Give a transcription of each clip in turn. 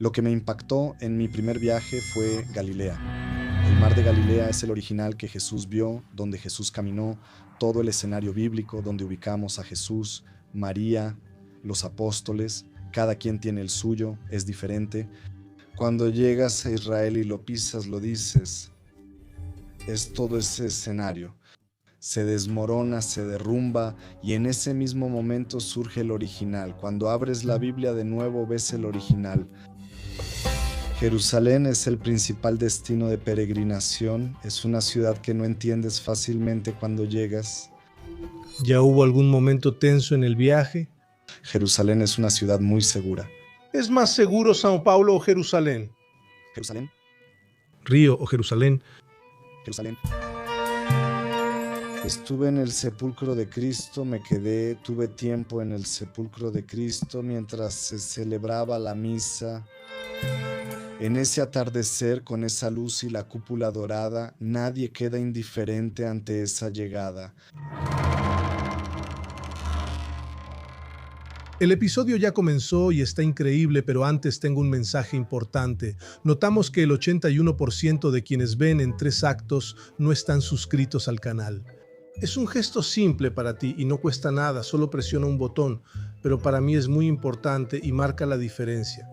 Lo que me impactó en mi primer viaje fue Galilea. El mar de Galilea es el original que Jesús vio, donde Jesús caminó, todo el escenario bíblico donde ubicamos a Jesús, María, los apóstoles, cada quien tiene el suyo, es diferente. Cuando llegas a Israel y lo pisas, lo dices, es todo ese escenario. Se desmorona, se derrumba y en ese mismo momento surge el original. Cuando abres la Biblia de nuevo ves el original. Jerusalén es el principal destino de peregrinación, es una ciudad que no entiendes fácilmente cuando llegas. ¿Ya hubo algún momento tenso en el viaje? Jerusalén es una ciudad muy segura. ¿Es más seguro Sao Paulo o Jerusalén? Jerusalén, Río o Jerusalén. Jerusalén. Estuve en el sepulcro de Cristo, me quedé, tuve tiempo en el sepulcro de Cristo mientras se celebraba la misa. En ese atardecer, con esa luz y la cúpula dorada, nadie queda indiferente ante esa llegada. El episodio ya comenzó y está increíble, pero antes tengo un mensaje importante. Notamos que el 81% de quienes ven en 3 actos no están suscritos al canal. Es un gesto simple para ti y no cuesta nada, solo presiona un botón, pero para mí es muy importante y marca la diferencia.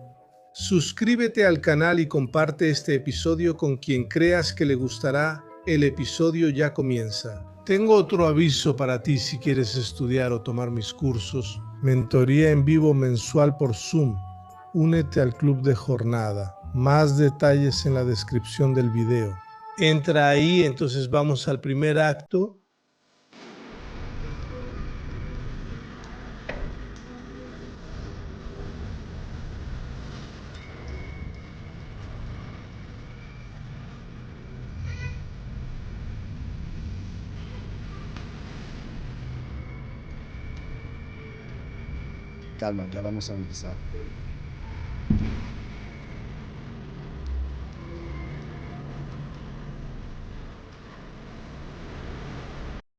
Suscríbete al canal y comparte este episodio con quien creas que le gustará. El episodio ya comienza. Tengo otro aviso para ti si quieres estudiar o tomar mis cursos. Mentoría en vivo mensual por Zoom. Únete al club de jornada. Más detalles en la descripción del video. Entra ahí, entonces vamos al primer acto. Calma, ya vamos a empezar.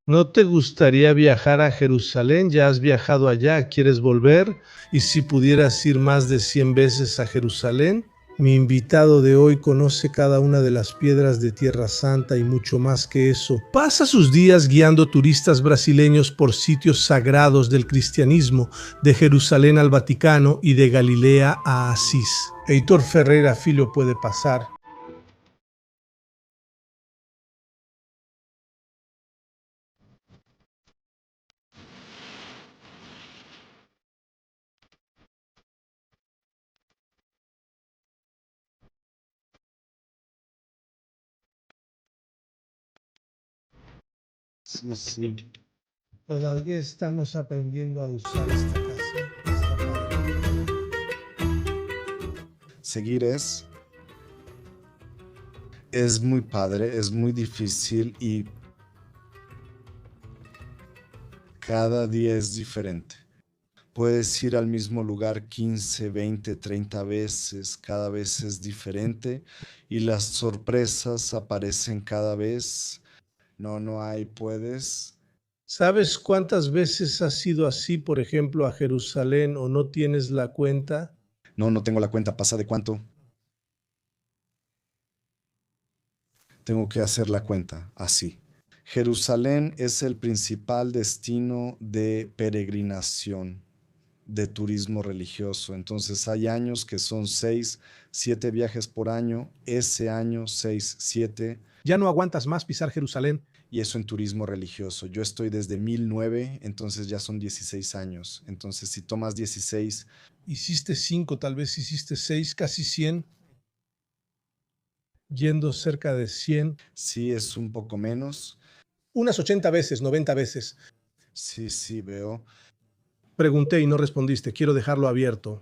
¿No te gustaría viajar a Jerusalén? ¿Ya has viajado allá? ¿Quieres volver? ¿Y si pudieras ir más de 100 veces a Jerusalén? Mi invitado de hoy conoce cada una de las piedras de Tierra Santa y mucho más que eso. Pasa sus días guiando turistas brasileños por sitios sagrados del cristianismo, de Jerusalén al Vaticano y de Galilea a Asís. Heitor Ferreira Filho puede pasar. Sí, sí. Todavía estamos aprendiendo a usar esta casa. Está padre. Seguir es muy padre, es muy difícil y cada día es diferente. Puedes ir al mismo lugar 15, 20, 30 veces, cada vez es diferente y las sorpresas aparecen cada vez. No hay, puedes. ¿Sabes cuántas veces has ido así, por ejemplo, a Jerusalén o no tienes la cuenta? No tengo la cuenta, ¿pasa de cuánto? Tengo que hacer la cuenta, así. Jerusalén es el principal destino de peregrinación, de turismo religioso. Entonces hay años que son 6, 7 viajes por año. Ese año 6, 7. Ya no aguantas más pisar Jerusalén. Y eso en turismo religioso. Yo estoy desde 1009, entonces ya son 16 años. Entonces si tomas 16, Hiciste 5, tal vez hiciste 6, casi 100, yendo cerca de 100. sí es un poco menos. Unas 80 veces, 90 veces. Sí, veo. Pregunté y no respondiste, quiero dejarlo abierto.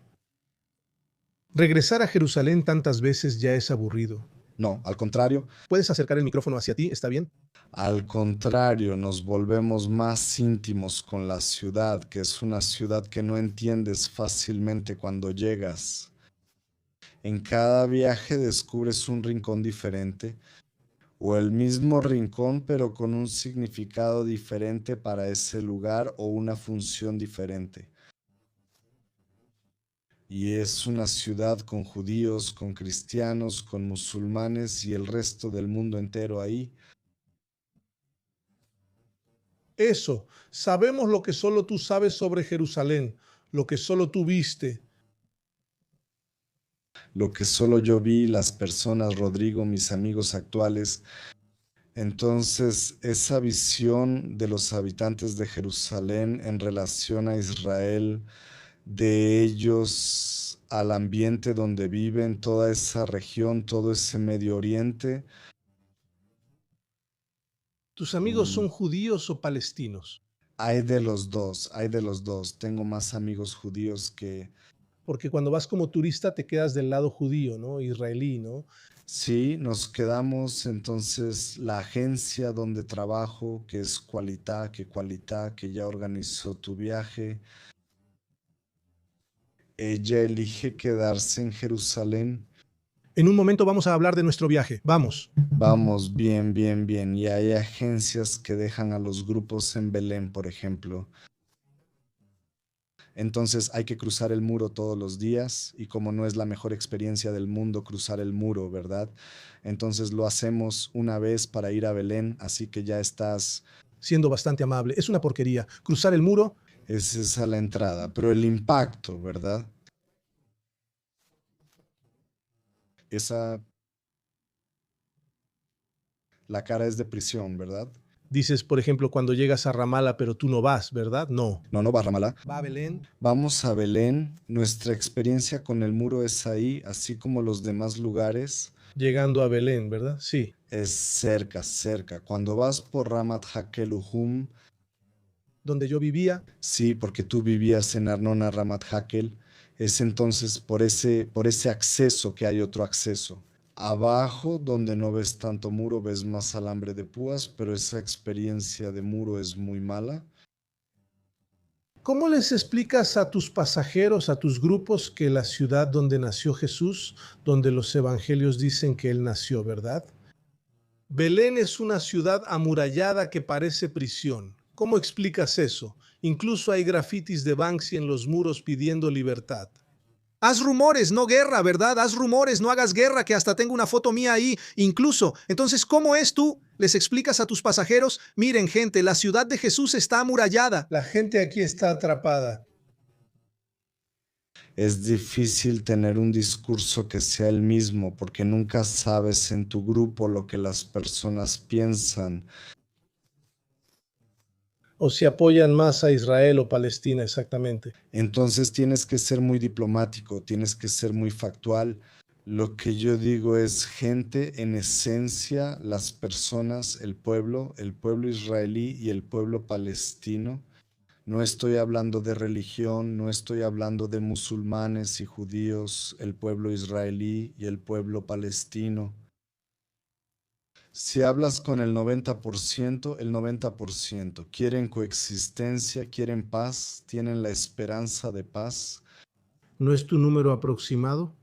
Regresar a Jerusalén tantas veces ya es aburrido. No, al contrario. ¿Puedes acercar el micrófono hacia ti? ¿Está bien? Al contrario, nos volvemos más íntimos con la ciudad, que es una ciudad que no entiendes fácilmente cuando llegas. En cada viaje descubres un rincón diferente, o el mismo rincón pero con un significado diferente para ese lugar o una función diferente. Y es una ciudad con judíos, con cristianos, con musulmanes y el resto del mundo entero ahí. Eso, sabemos lo que solo tú sabes sobre Jerusalén, lo que solo tú viste. Lo que solo yo vi, las personas, Rodrigo, mis amigos actuales. Entonces, esa visión de los habitantes de Jerusalén en relación a Israel, de ellos al ambiente donde viven, toda esa región, todo ese Medio Oriente. ¿Tus amigos mm, son judíos o palestinos? Hay de los dos, hay de los dos. Tengo más amigos judíos que... Porque cuando vas como turista te quedas del lado judío, ¿no? Israelí, ¿no? Sí, nos quedamos entonces la agencia donde trabajo, que es Qualità, que ya organizó tu viaje. Ella elige quedarse en Jerusalén. En un momento vamos a hablar de nuestro viaje. Vamos. Vamos, bien, bien, bien. Y hay agencias que dejan a los grupos en Belén, por ejemplo. Entonces hay que cruzar el muro todos los días y como no es la mejor experiencia del mundo cruzar el muro, ¿verdad? Entonces lo hacemos una vez para ir a Belén, así que ya estás, Siendo bastante amable. Es una porquería. Cruzar el muro. es esa la entrada, pero el impacto, ¿verdad? Esa, la cara es de prisión, ¿verdad? Dices, por ejemplo, cuando llegas a Ramala, pero tú no vas, ¿verdad? No. No, no, Barramala. Va a Belén. Vamos a Belén, nuestra experiencia con el muro es ahí, así como los demás lugares. Llegando a Belén, ¿verdad? Sí. Es cerca, cerca. Cuando vas por Ramat Hakeluhum, Donde yo vivía, sí, porque tú vivías en Arnona Ramat Hakel, es entonces por ese acceso que hay otro acceso. Abajo, donde no ves tanto muro, ves más alambre de púas, pero esa experiencia de muro es muy mala. ¿cómo les explicas a tus pasajeros, a tus grupos, que la ciudad donde nació Jesús, donde los evangelios dicen que él nació, ¿verdad? Belén es una ciudad amurallada que parece prisión. ¿Cómo explicas eso? Incluso hay grafitis de Banksy en los muros pidiendo libertad. Haz rumores, no guerra, ¿verdad? Haz rumores, no hagas guerra, que hasta tengo una foto mía ahí. Incluso, entonces, ¿cómo es tú? Les explicas a tus pasajeros, miren gente, la ciudad de Jesús está amurallada. La gente aquí está atrapada. Es difícil tener un discurso que sea el mismo porque nunca sabes en tu grupo lo que las personas piensan. O si apoyan más a Israel o Palestina, exactamente. Entonces tienes que ser muy diplomático, tienes que ser muy factual. Lo que yo digo es gente, en esencia, las personas, el pueblo israelí y el pueblo palestino. No estoy hablando de religión, no estoy hablando de musulmanes y judíos, el pueblo israelí y el pueblo palestino. Si hablas con el 90% quieren coexistencia, quieren paz, tienen la esperanza de paz, ¿No es tu número aproximado?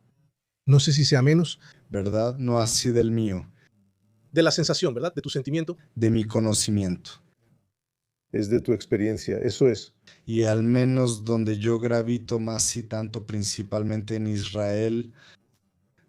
No sé si sea menos. ¿verdad? No así del mío, De la sensación, ¿verdad? De tu sentimiento. de mi conocimiento. Es de tu experiencia, eso es. Y al menos donde yo gravito más y tanto, principalmente en Israel,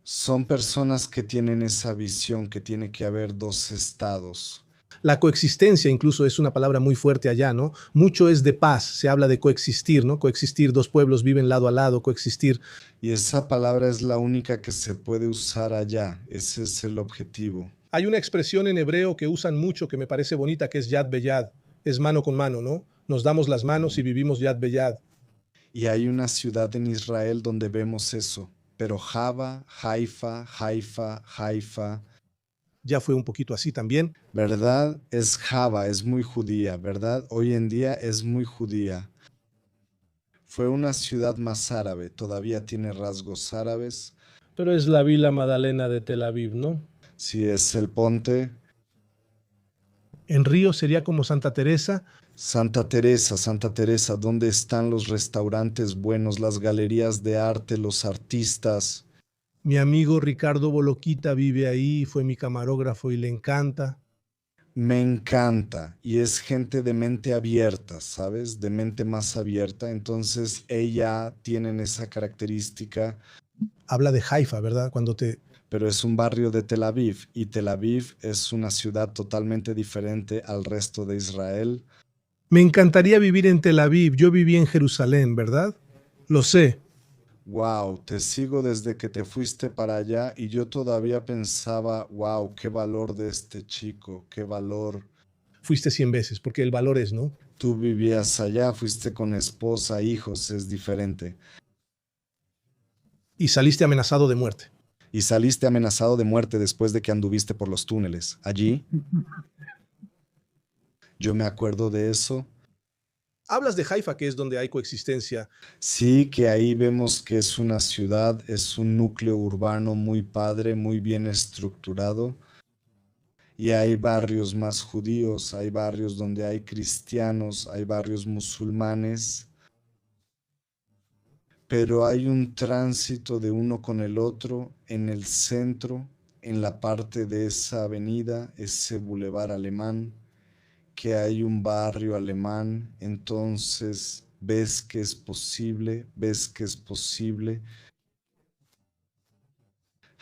son personas que tienen esa visión que tiene que haber dos estados. La coexistencia incluso es una palabra muy fuerte allá, ¿no? Mucho es de paz, se habla de coexistir, ¿no? Coexistir, dos pueblos viven lado a lado, coexistir. Y esa palabra es la única que se puede usar allá. Ese es el objetivo. Hay una expresión en hebreo que usan mucho que me parece bonita, que es yad beyad, es mano con mano, ¿no? Nos damos las manos y vivimos yad beyad. Y hay una ciudad en Israel donde vemos eso. Pero Haifa, Ya fue un poquito así también. ¿verdad? Es Java, es muy judía, ¿verdad? Hoy en día es muy judía. Fue una ciudad más árabe, todavía tiene rasgos árabes. Pero es la Vila Madalena de Tel Aviv, ¿no? Si es el ponte, En Río sería como Santa Teresa. Santa Teresa, ¿dónde están los restaurantes buenos, las galerías de arte, los artistas? Mi amigo Ricardo Boloquita vive ahí, fue mi camarógrafo y le encanta. Me encanta y es gente de mente abierta, ¿sabes? De mente más abierta. Entonces ella tienen esa característica, Habla de Haifa, ¿verdad? pero es un barrio de Tel Aviv y Tel Aviv es una ciudad totalmente diferente al resto de Israel. Me encantaría vivir en Tel Aviv. Yo viví en Jerusalén, ¿verdad? Lo sé. Wow, te sigo desde que te fuiste para allá y yo todavía pensaba, wow, qué valor de este chico, qué valor. Fuiste 100 veces, porque el valor es, ¿no? Tú vivías allá, fuiste con esposa, hijos, es diferente. Y saliste amenazado de muerte. Y saliste amenazado de muerte después de que anduviste por los túneles. Allí, yo me acuerdo de eso. Hablas de Haifa, que es donde hay coexistencia. Sí, que ahí vemos que es una ciudad, es un núcleo urbano muy padre, muy bien estructurado. Y hay barrios más judíos, hay barrios donde hay cristianos, hay barrios musulmanes, pero hay un tránsito de uno con el otro en el centro, en la parte de esa avenida, ese bulevar alemán, que hay un barrio alemán, entonces ves que es posible.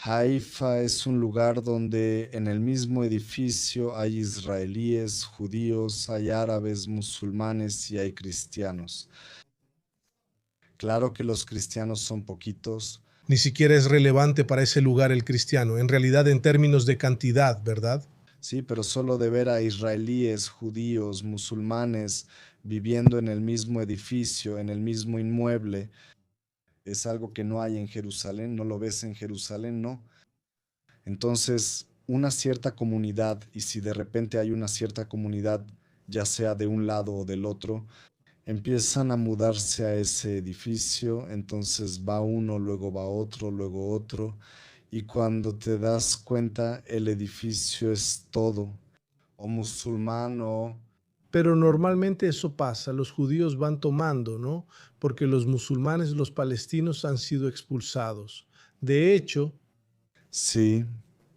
Haifa es un lugar donde en el mismo edificio hay israelíes, judíos, hay árabes, musulmanes y hay cristianos. Claro que los cristianos son poquitos, Ni siquiera es relevante para ese lugar el cristiano, en realidad en términos de cantidad, ¿verdad? sí, pero solo de ver a israelíes, judíos, musulmanes viviendo en el mismo edificio, en el mismo inmueble, es algo que no hay en Jerusalén, no lo ves en Jerusalén, no. Entonces, una cierta comunidad, y si de repente hay una cierta comunidad, ya sea de un lado o del otro, empiezan a mudarse a ese edificio, entonces va uno, luego va otro, luego otro, y cuando te das cuenta, el edificio es todo, o musulmán o... Pero normalmente eso pasa, los judíos van tomando, ¿no? Porque los musulmanes, los palestinos han sido expulsados. De hecho, Sí,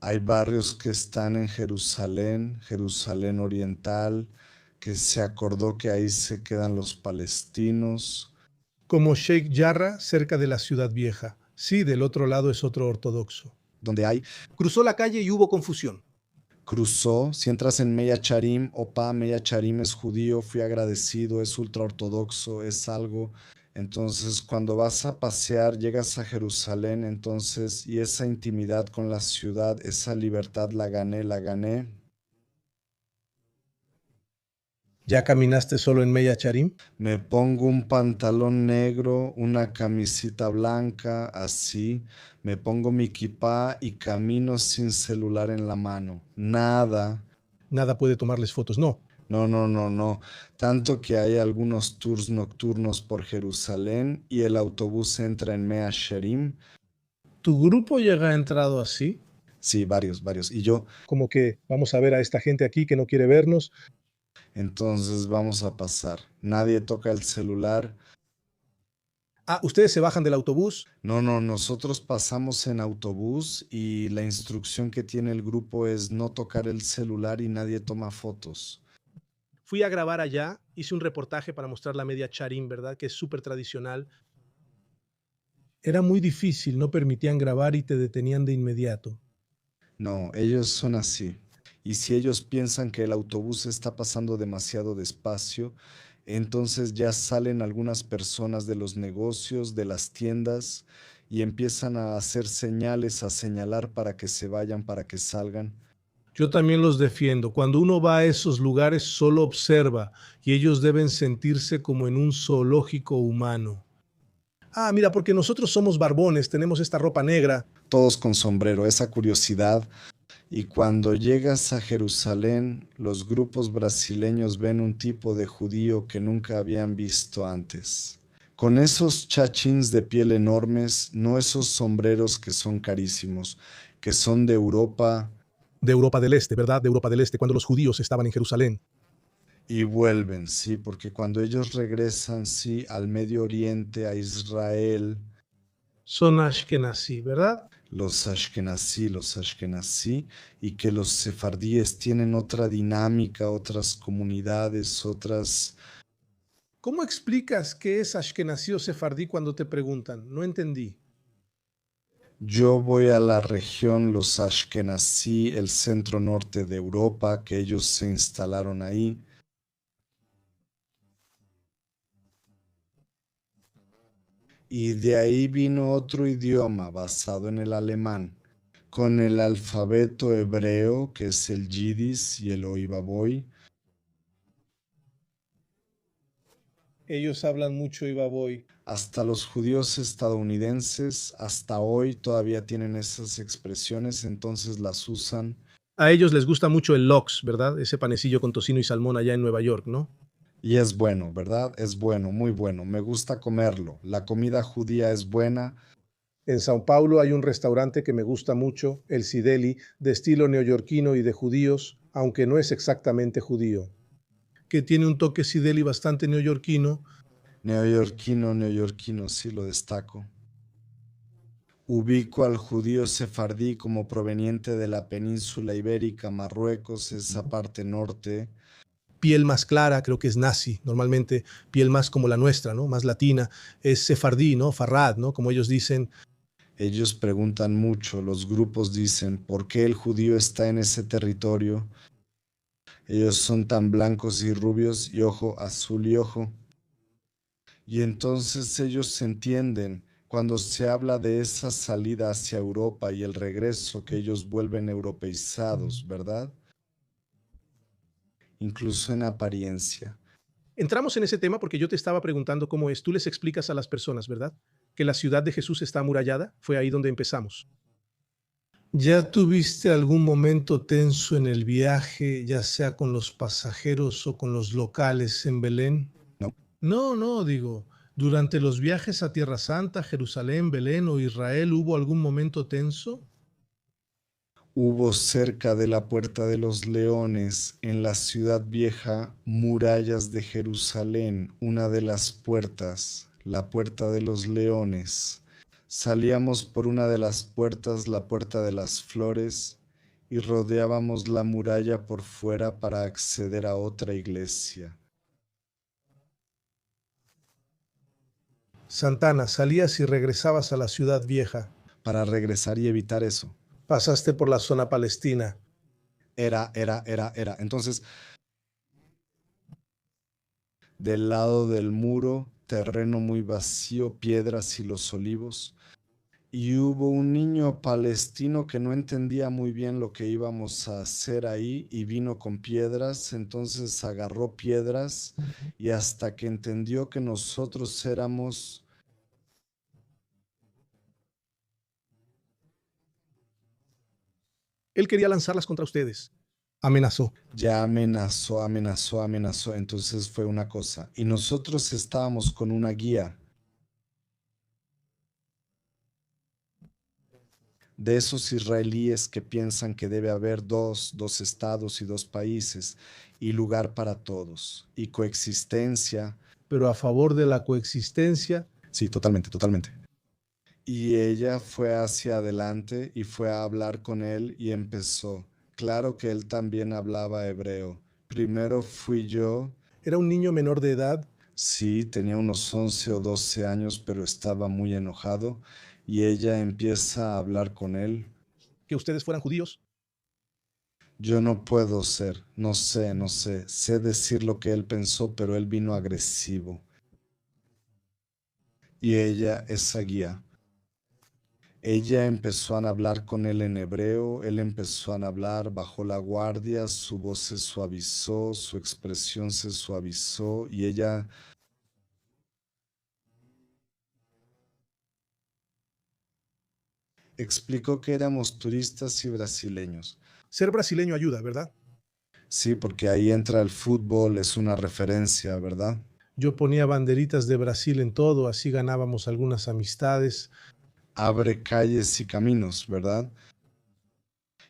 hay barrios que están en Jerusalén, Jerusalén Oriental, que se acordó que ahí se quedan los palestinos. como Sheikh Jarrah, cerca de la ciudad vieja. Sí, del otro lado es otro ortodoxo. Donde hay, Cruzó la calle y hubo confusión. cruzó, si entras en Meya Charim, opa, Meya Charim es judío, fui agradecido, es ultraortodoxo, es algo. Entonces, cuando vas a pasear, llegas a Jerusalén, entonces, y esa intimidad con la ciudad, esa libertad la gané, la gané. ¿Ya caminaste solo en Meya Charim? Me pongo un pantalón negro, una camisita blanca, así. Me pongo mi kipá y camino sin celular en la mano. Nada. Nada puede tomarles fotos. No. No, no, no, no. Tanto que hay algunos tours nocturnos por Jerusalén y el autobús entra en Mea Sherim. ¿Tu grupo llega entrado así? Sí, varios, varios. Y yo, Como que vamos a ver a esta gente aquí que no quiere vernos. entonces vamos a pasar. Nadie toca el celular. Ah, ustedes se bajan del autobús. No, no, nosotros pasamos en autobús y la instrucción que tiene el grupo es no tocar el celular y nadie toma fotos. Fui a grabar allá, hice un reportaje para mostrar la media charim, ¿verdad? Que es súper tradicional. Era muy difícil, no permitían grabar y te detenían de inmediato. No, ellos son así. Y si ellos piensan que el autobús está pasando demasiado despacio, entonces ya salen algunas personas de los negocios, de las tiendas, y empiezan a hacer señales, a señalar para que se vayan, para que salgan. Yo también los defiendo. Cuando uno va a esos lugares, solo observa y ellos deben sentirse como en un zoológico humano. Ah, mira, porque nosotros somos barbones, tenemos esta ropa negra. Todos con sombrero, esa curiosidad. Y cuando llegas a Jerusalén, los grupos brasileños ven un tipo de judío que nunca habían visto antes. Con esos chachins de piel enormes, no esos sombreros que son carísimos, que son de Europa De Europa del Este, ¿verdad? De Europa del Este, cuando los judíos estaban en Jerusalén. y vuelven, sí, porque cuando ellos regresan, sí, al Medio Oriente, a Israel, Son Ashkenazi, ¿verdad? los Ashkenazí, y que los sefardíes tienen otra dinámica, otras comunidades, otras... ¿Cómo explicas qué es Ashkenazí o sefardí cuando te preguntan? No entendí. Yo voy a la región los Ashkenazí, el centro norte de Europa, que ellos se instalaron ahí. Y de ahí vino otro idioma basado en el alemán, con el alfabeto hebreo, que es el Yiddish y el Oivaboy. Ellos hablan mucho y baboy. Hasta los judíos estadounidenses, hasta hoy todavía tienen esas expresiones, entonces las usan. A ellos les gusta mucho el lox, ¿verdad? Ese panecillo con tocino y salmón allá en Nueva York, ¿no? Y es bueno, ¿verdad? Es bueno, muy bueno. Me gusta comerlo. La comida judía es buena. En Sao Paulo hay un restaurante que me gusta mucho, el Sideli, de estilo neoyorquino y de judíos, aunque no es exactamente judío. Que tiene un toque Sideli bastante neoyorquino. Neoyorquino, neoyorquino, sí lo destaco. Ubico al judío sefardí como proveniente de la península ibérica, Marruecos, esa parte norte. Piel más clara, creo que es nazi, normalmente piel más como la nuestra, ¿no? Más latina, es sefardí, ¿no? Farad, ¿no? Como ellos dicen. Ellos preguntan mucho, los grupos dicen, ¿por qué el judío está en ese territorio? Ellos son tan blancos y rubios y ojo azul y ojo. Y entonces ellos se entienden cuando se habla de esa salida hacia Europa y el regreso que ellos vuelven europeizados, ¿verdad? Incluso en apariencia. Entramos en ese tema porque yo te estaba preguntando cómo es. Tú les explicas a las personas, ¿verdad? Que la ciudad de Jesús está amurallada. Fue ahí donde empezamos. ¿Ya tuviste algún momento tenso en el viaje, ya sea con los pasajeros o con los locales en Belén? No. No, no, digo, durante los viajes a Tierra Santa, Jerusalén, Belén o Israel, ¿hubo algún momento tenso? Hubo cerca de la Puerta de los Leones, en la ciudad vieja, murallas de Jerusalén, una de las puertas, la Puerta de los Leones. Salíamos por una de las puertas, la Puerta de las Flores, y rodeábamos la muralla por fuera para acceder a otra iglesia. Santana, salías y regresabas a la ciudad vieja. Para regresar y evitar eso. Pasaste por la zona palestina. Era. Entonces, del lado del muro, terreno muy vacío, piedras y los olivos. Y hubo un niño palestino que no entendía muy bien lo que íbamos a hacer ahí y vino con piedras, entonces agarró piedras y hasta que entendió que nosotros éramos... Él quería lanzarlas contra ustedes. Amenazó. Ya amenazó, entonces fue una cosa. Y nosotros estábamos con una guía de esos israelíes que piensan que debe haber dos estados y dos países y lugar para todos y coexistencia. Pero a favor de la coexistencia. Sí, totalmente, totalmente. Y ella fue hacia adelante y fue a hablar con él y empezó. Claro que él también hablaba hebreo. Primero fui yo. Era un niño menor de edad. Sí, tenía unos 11 o 12 años, pero estaba muy enojado. Y ella empieza a hablar con él. Que ustedes fueran judíos. Yo no puedo ser, no sé. Sé decir lo que él pensó, pero él vino agresivo. Y ella, esa guía. Ella empezó a hablar con él en hebreo, él empezó a hablar, bajó la guardia, su voz se suavizó, su expresión se suavizó y ella explicó que éramos turistas y brasileños. Ser brasileño ayuda, ¿verdad? Sí, porque ahí entra el fútbol, es una referencia, ¿verdad? Yo ponía banderitas de Brasil en todo, así ganábamos algunas amistades. Abre calles y caminos, ¿verdad?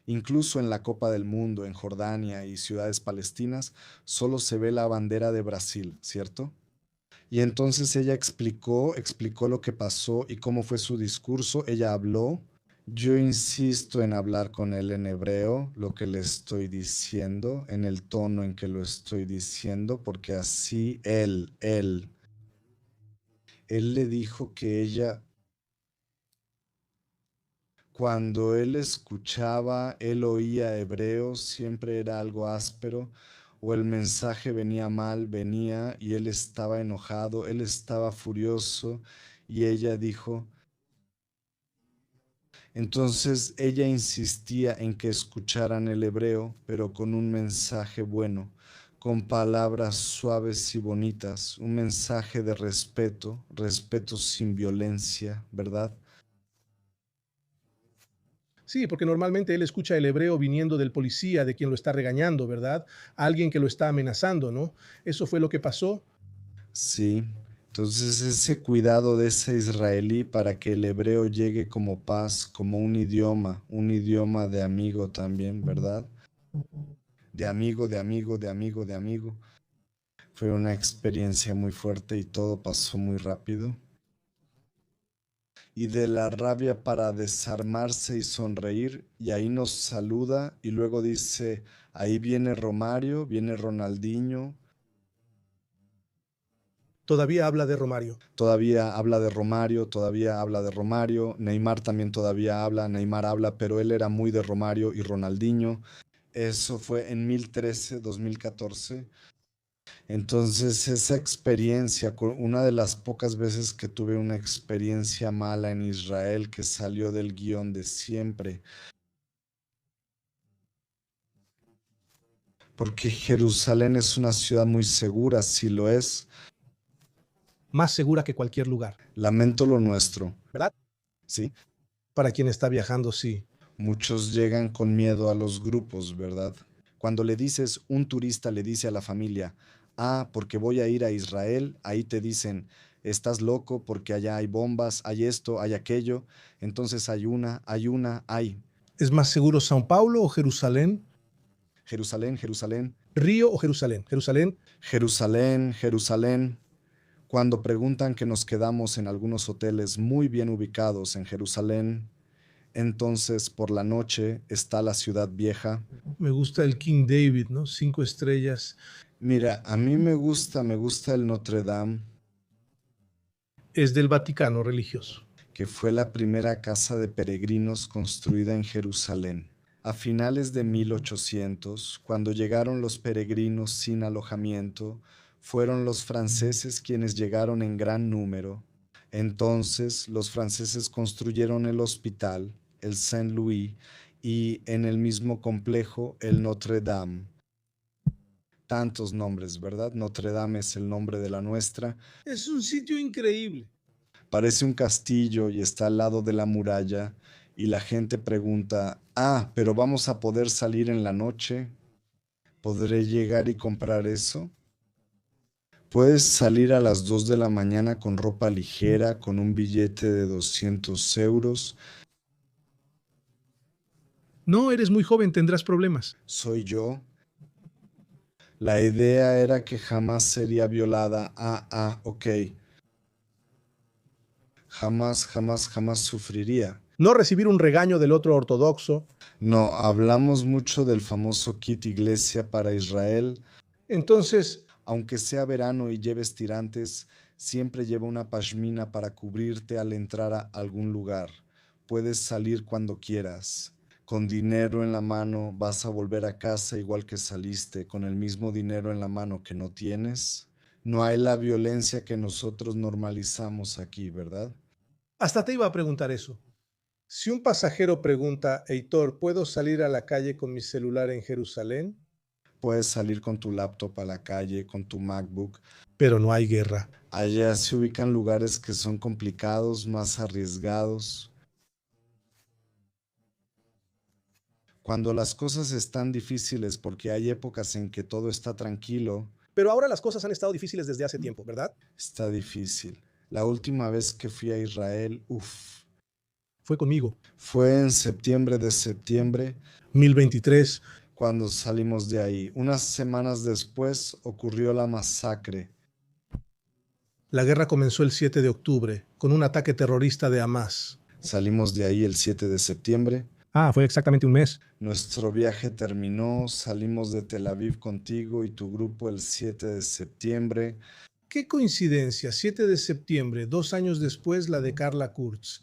Incluso en la Copa del Mundo, en Jordania y ciudades palestinas, solo se ve la bandera de Brasil, ¿cierto? Y entonces ella explicó lo que pasó y cómo fue su discurso. Ella habló Yo insisto en hablar con él en hebreo, lo que le estoy diciendo, en el tono en que lo estoy diciendo, porque así él le dijo que ella, cuando él escuchaba, él oía hebreo, siempre era algo áspero, o el mensaje venía mal, venía y él estaba enojado, él estaba furioso, y ella dijo, entonces ella insistía en que escucharan el hebreo, pero con un mensaje bueno, con palabras suaves y bonitas, un mensaje de respeto, respeto sin violencia, ¿verdad? Sí, porque normalmente él escucha el hebreo viniendo del policía, de quien lo está regañando, ¿verdad? Alguien que lo está amenazando, ¿no? Eso fue lo que pasó. Sí. Entonces ese cuidado de ese israelí para que el hebreo llegue como paz, como un idioma de amigo también, ¿verdad? De amigo, de amigo, de amigo, de amigo. Fue una experiencia muy fuerte y todo pasó muy rápido. Y de la rabia para desarmarse y sonreír, y ahí nos saluda y luego dice, ahí viene Romario, viene Ronaldinho, Todavía habla de Romario. todavía habla de Romario, Neymar también todavía habla, Neymar habla, pero él era muy de Romario y Ronaldinho. Eso fue en 2013, 2014. Entonces, esa experiencia, una de las pocas veces que tuve una experiencia mala en Israel que salió del guión de siempre, porque Jerusalén es una ciudad muy segura, sí lo es. Más segura que cualquier lugar, Lamento lo nuestro, ¿verdad? ¿sí? Para quien está viajando, sí. Muchos llegan con miedo a los grupos, ¿verdad? Cuando le dices, un turista le dice a la familia, ah, porque voy a ir a Israel, ahí te dicen, estás loco porque allá hay bombas, hay esto, hay aquello, entonces hay. ¿Es más seguro Sao Paulo o Jerusalén? Jerusalén, Jerusalén, ¿Río o Jerusalén? Jerusalén. Jerusalén, Jerusalén. Cuando preguntan que nos quedamos en algunos hoteles muy bien ubicados en Jerusalén, entonces por la noche está la ciudad vieja. Me gusta el King David, ¿no? 5 estrellas. Mira, a mí me gusta el Notre Dame, Es del Vaticano religioso. que fue la primera casa de peregrinos construida en Jerusalén. A finales de 1800, cuando llegaron los peregrinos sin alojamiento, fueron los franceses quienes llegaron en gran número. Entonces los franceses construyeron el hospital, el Saint-Louis, y en el mismo complejo el Notre Dame. Tantos nombres, ¿verdad? Notre Dame es el nombre de la nuestra. Es un sitio increíble. Parece un castillo y está al lado de la muralla y la gente pregunta, ah, pero vamos a poder salir en la noche, ¿podré llegar y comprar eso? Puedes salir a las 2 de la mañana con ropa ligera, con un billete de 200 euros. No, eres muy joven, tendrás problemas. Soy yo. La idea era que jamás sería violada. Ok. Jamás, jamás, jamás sufriría. No recibir un regaño del otro ortodoxo. No, hablamos mucho del famoso kit iglesia para Israel. Entonces, Aunque sea verano y lleves tirantes, siempre lleva una pashmina para cubrirte al entrar a algún lugar. Puedes salir cuando quieras. Con dinero en la mano vas a volver a casa igual que saliste, con el mismo dinero en la mano que no tienes. No hay la violencia que nosotros normalizamos aquí, ¿verdad? hasta te iba a preguntar eso. Si un pasajero pregunta, Heitor, ¿puedo salir a la calle con mi celular en Jerusalén? Puedes salir con tu laptop a la calle, con tu MacBook. Pero no hay guerra. Allá se ubican lugares que son complicados, más arriesgados. Cuando las cosas están difíciles porque hay épocas en que todo está tranquilo, Pero ahora las cosas han estado difíciles desde hace tiempo, ¿verdad? está difícil. La última vez que fui a Israel, Fue conmigo. fue en septiembre de septiembre 1023. cuando salimos de ahí. Unas semanas después ocurrió la masacre. La guerra comenzó el 7 de octubre con un ataque terrorista de Hamas. Salimos de ahí el 7 de septiembre. Ah, fue exactamente un mes. Nuestro viaje terminó, salimos de Tel Aviv contigo y tu grupo el 7 de septiembre. Qué coincidencia, 7 de septiembre, 2 años después la de Carla Kurtz.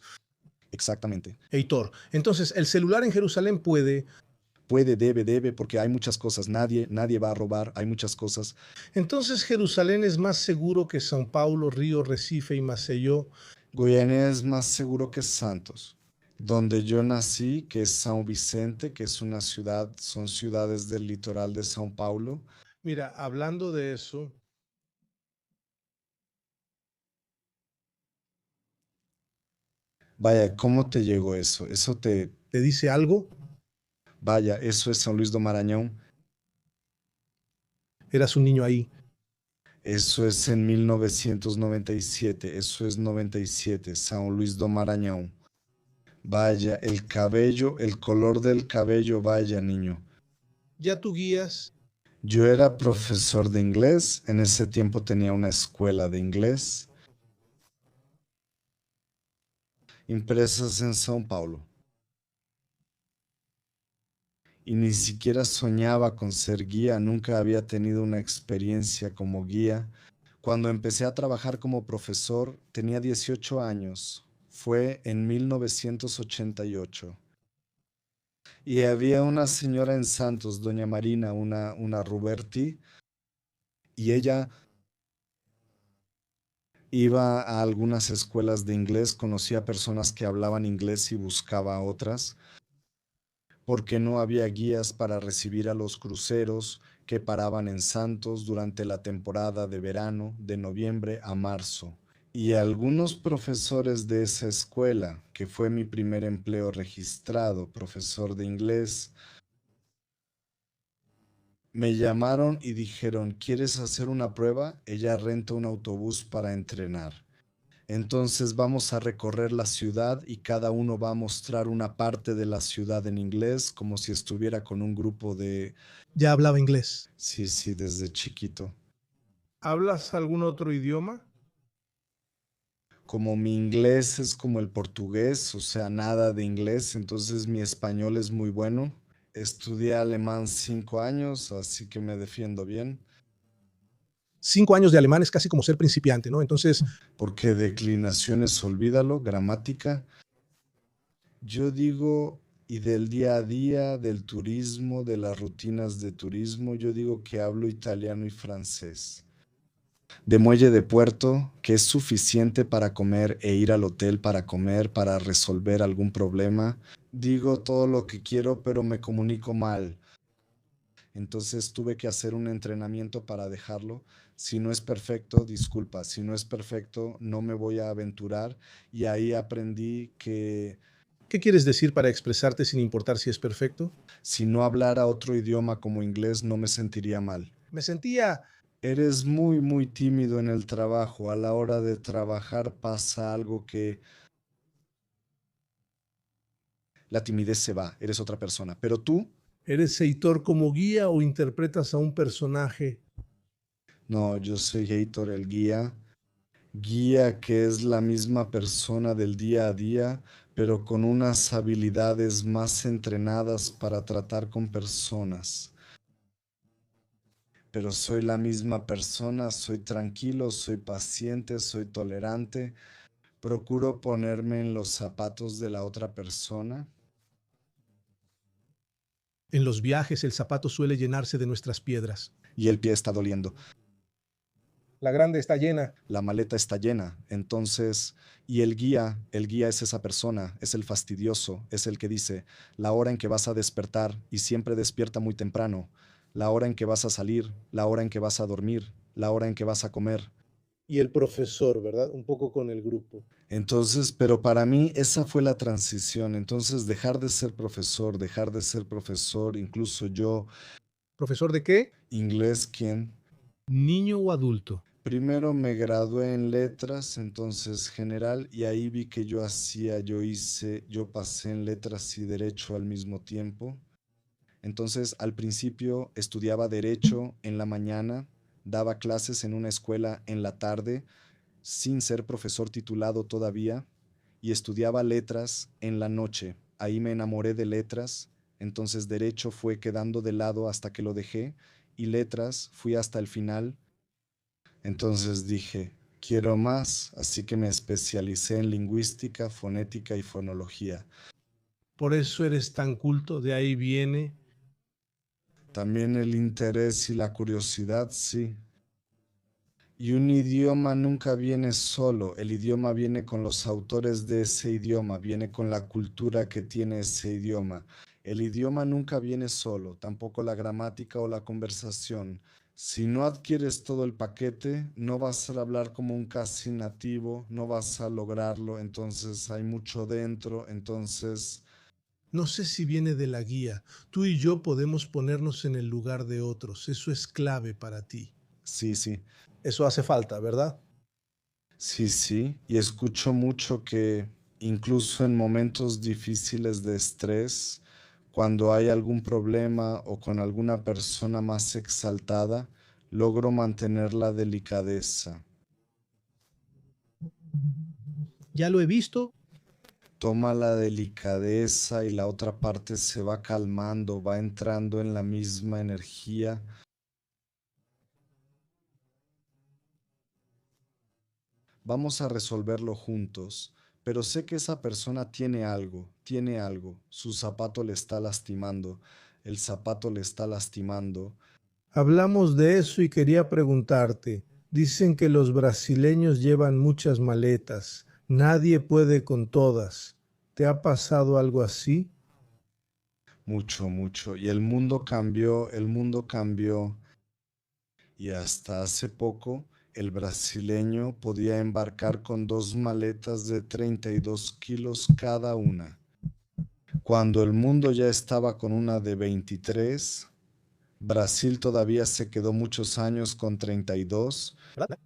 Exactamente. Heitor, entonces el celular en Jerusalén puede. Puede, debe, porque hay muchas cosas. Nadie va a robar, hay muchas cosas. Entonces Jerusalén es más seguro que São Paulo, Río, Recife y Maceió. Goiânia es más seguro que Santos. Donde yo nací, que es São Vicente, que es una ciudad, son ciudades del litoral de São Paulo. Mira, hablando de eso, Vaya, ¿cómo te llegó eso? ¿te dice algo? Vaya, eso es São Luís do Maranhão. Eras un niño ahí. Eso es en 1997. Eso es 97, São Luís do Maranhão. Vaya, el cabello, el color del cabello, vaya, niño. Ya tú guías. Yo era profesor de inglés, en ese tiempo tenía una escuela de inglés, impresas en São Paulo. Y ni siquiera soñaba con ser guía, nunca había tenido una experiencia como guía. Cuando empecé a trabajar como profesor, tenía 18 años. Fue en 1988. Y había una señora en Santos, doña Marina, una Ruberti, y ella iba a algunas escuelas de inglés, conocía personas que hablaban inglés y buscaba otras, porque no había guías para recibir a los cruceros que paraban en Santos durante la temporada de verano de noviembre a marzo. Y algunos profesores de esa escuela, que fue mi primer empleo registrado, profesor de inglés, me llamaron y dijeron, ¿quieres hacer una prueba? Ella renta un autobús para entrenar. Entonces vamos a recorrer la ciudad y cada uno va a mostrar una parte de la ciudad en inglés, como si estuviera con un grupo de... Ya hablaba inglés. Sí, sí, desde chiquito. ¿Hablas algún otro idioma? Como mi inglés es como el portugués, o sea, nada de inglés, entonces mi español es muy bueno. Estudié alemán 5 años, así que me defiendo bien. 5 años de alemán es casi como ser principiante, ¿no? Entonces, Porque declinaciones, olvídalo, gramática. Yo digo, y del día a día, del turismo, de las rutinas de turismo, yo digo que hablo italiano y francés. De muelle de puerto, que es suficiente para comer e ir al hotel para comer, para resolver algún problema. Digo todo lo que quiero, pero me comunico mal. Entonces tuve que hacer un entrenamiento para dejarlo. Si no es perfecto, disculpa. Si no es perfecto, no me voy a aventurar. Y ahí aprendí que ¿qué quieres decir para expresarte sin importar si es perfecto? si no hablara otro idioma como inglés, no me sentiría mal. Me sentía. Eres muy tímido en el trabajo. A la hora de trabajar pasa algo que la timidez se va, eres otra persona. Pero tú, ¿Eres Heitor como guía o interpretas a un personaje? no, yo soy Heitor el guía. Guía que es la misma persona del día a día, pero con unas habilidades más entrenadas para tratar con personas. Pero soy la misma persona, soy tranquilo, soy paciente, soy tolerante. Procuro ponerme en los zapatos de la otra persona. En los viajes el zapato suele llenarse de nuestras piedras. Y el pie está doliendo. La grande está llena. La maleta está llena. Entonces, y el guía es esa persona, es el fastidioso, es el que dice la hora en que vas a despertar y siempre despierta muy temprano, la hora en que vas a salir, la hora en que vas a dormir, la hora en que vas a comer. Y el profesor, ¿verdad? Un poco con el grupo. Entonces, pero para mí esa fue la transición. Entonces, dejar de ser profesor, incluso yo, ¿Profesor de qué? inglés, ¿quién? ¿Niño o adulto? Primero me gradué en letras, entonces general, y ahí vi que yo pasé en letras y derecho al mismo tiempo. Entonces, al principio estudiaba derecho en la mañana, daba clases en una escuela en la tarde, sin ser profesor titulado todavía, y estudiaba letras en la noche. Ahí me enamoré de letras, entonces derecho fue quedando de lado hasta que lo dejé y letras fui hasta el final. Entonces dije, quiero más, así que me especialicé en lingüística, fonética y fonología. Por eso eres tan culto, de ahí viene. También el interés y la curiosidad, sí. Y un idioma nunca viene solo, el idioma viene con los autores de ese idioma, viene con la cultura que tiene ese idioma. El idioma nunca viene solo, tampoco la gramática o la conversación. Si no adquieres todo el paquete, no vas a hablar como un casi nativo, no vas a lograrlo, entonces hay mucho dentro, entonces No sé si viene de la guía. Tú y yo podemos ponernos en el lugar de otros. Eso es clave para ti. sí, sí. Eso hace falta, ¿verdad? Sí, sí, y escucho mucho que incluso en momentos difíciles de estrés, cuando hay algún problema o con alguna persona más exaltada, logro mantener la delicadeza. Ya lo he visto. Toma la delicadeza y la otra parte se va calmando, va entrando en la misma energía. Vamos a resolverlo juntos, pero sé que esa persona tiene algo. Su zapato le está lastimando, el zapato le está lastimando. Hablamos de eso y quería preguntarte. Dicen que los brasileños llevan muchas maletas. Nadie puede con todas. ¿Te ha pasado algo así? Mucho, mucho. Y el mundo cambió. Y hasta hace poco el brasileño podía embarcar con dos maletas de 32 kilos cada una. Cuando el mundo ya estaba con una de 23, Brasil todavía se quedó muchos años con 32, ¿Verdad?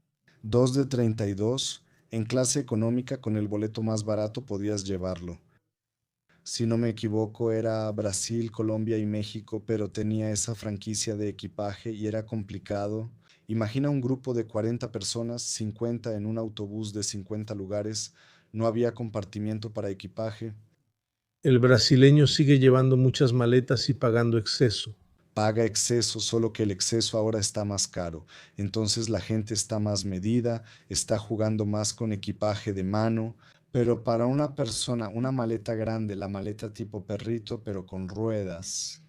dos de 32. En clase económica con el boleto más barato podías llevarlo. Si no me equivoco, era Brasil, Colombia y México, pero tenía esa franquicia de equipaje y era complicado. Imagina un grupo de 40 personas, 50 en un autobús de 50 lugares, no había compartimiento para equipaje. El brasileño sigue llevando muchas maletas y pagando exceso. Paga exceso, solo que el exceso ahora está más caro. Entonces la gente está más medida, está jugando más con equipaje de mano, pero para una persona, una maleta grande, la maleta tipo perrito, pero con ruedas,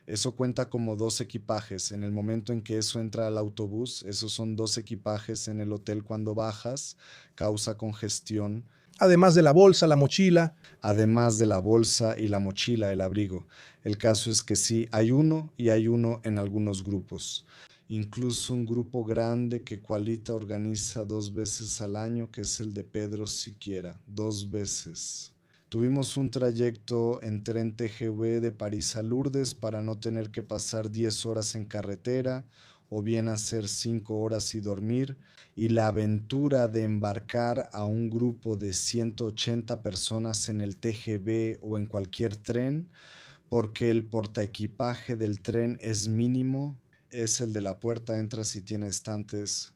eso cuenta como dos equipajes. En el momento en que eso entra al autobús, esos son dos equipajes en el hotel cuando bajas, causa congestión, Además de la bolsa, la mochila. además de la bolsa y la mochila, el abrigo. El caso es que sí, hay uno y hay uno en algunos grupos. Incluso un grupo grande que Cualita organiza 2 veces al año, que es el de Pedro Siquiera, 2 veces. Tuvimos un trayecto en tren TGV de París a Lourdes para no tener que pasar 10 horas en carretera o bien hacer 5 horas y dormir, y la aventura de embarcar a un grupo de 180 personas en el TGV o en cualquier tren, porque el portaequipaje del tren es mínimo, es el de la puerta, entras y tiene estantes.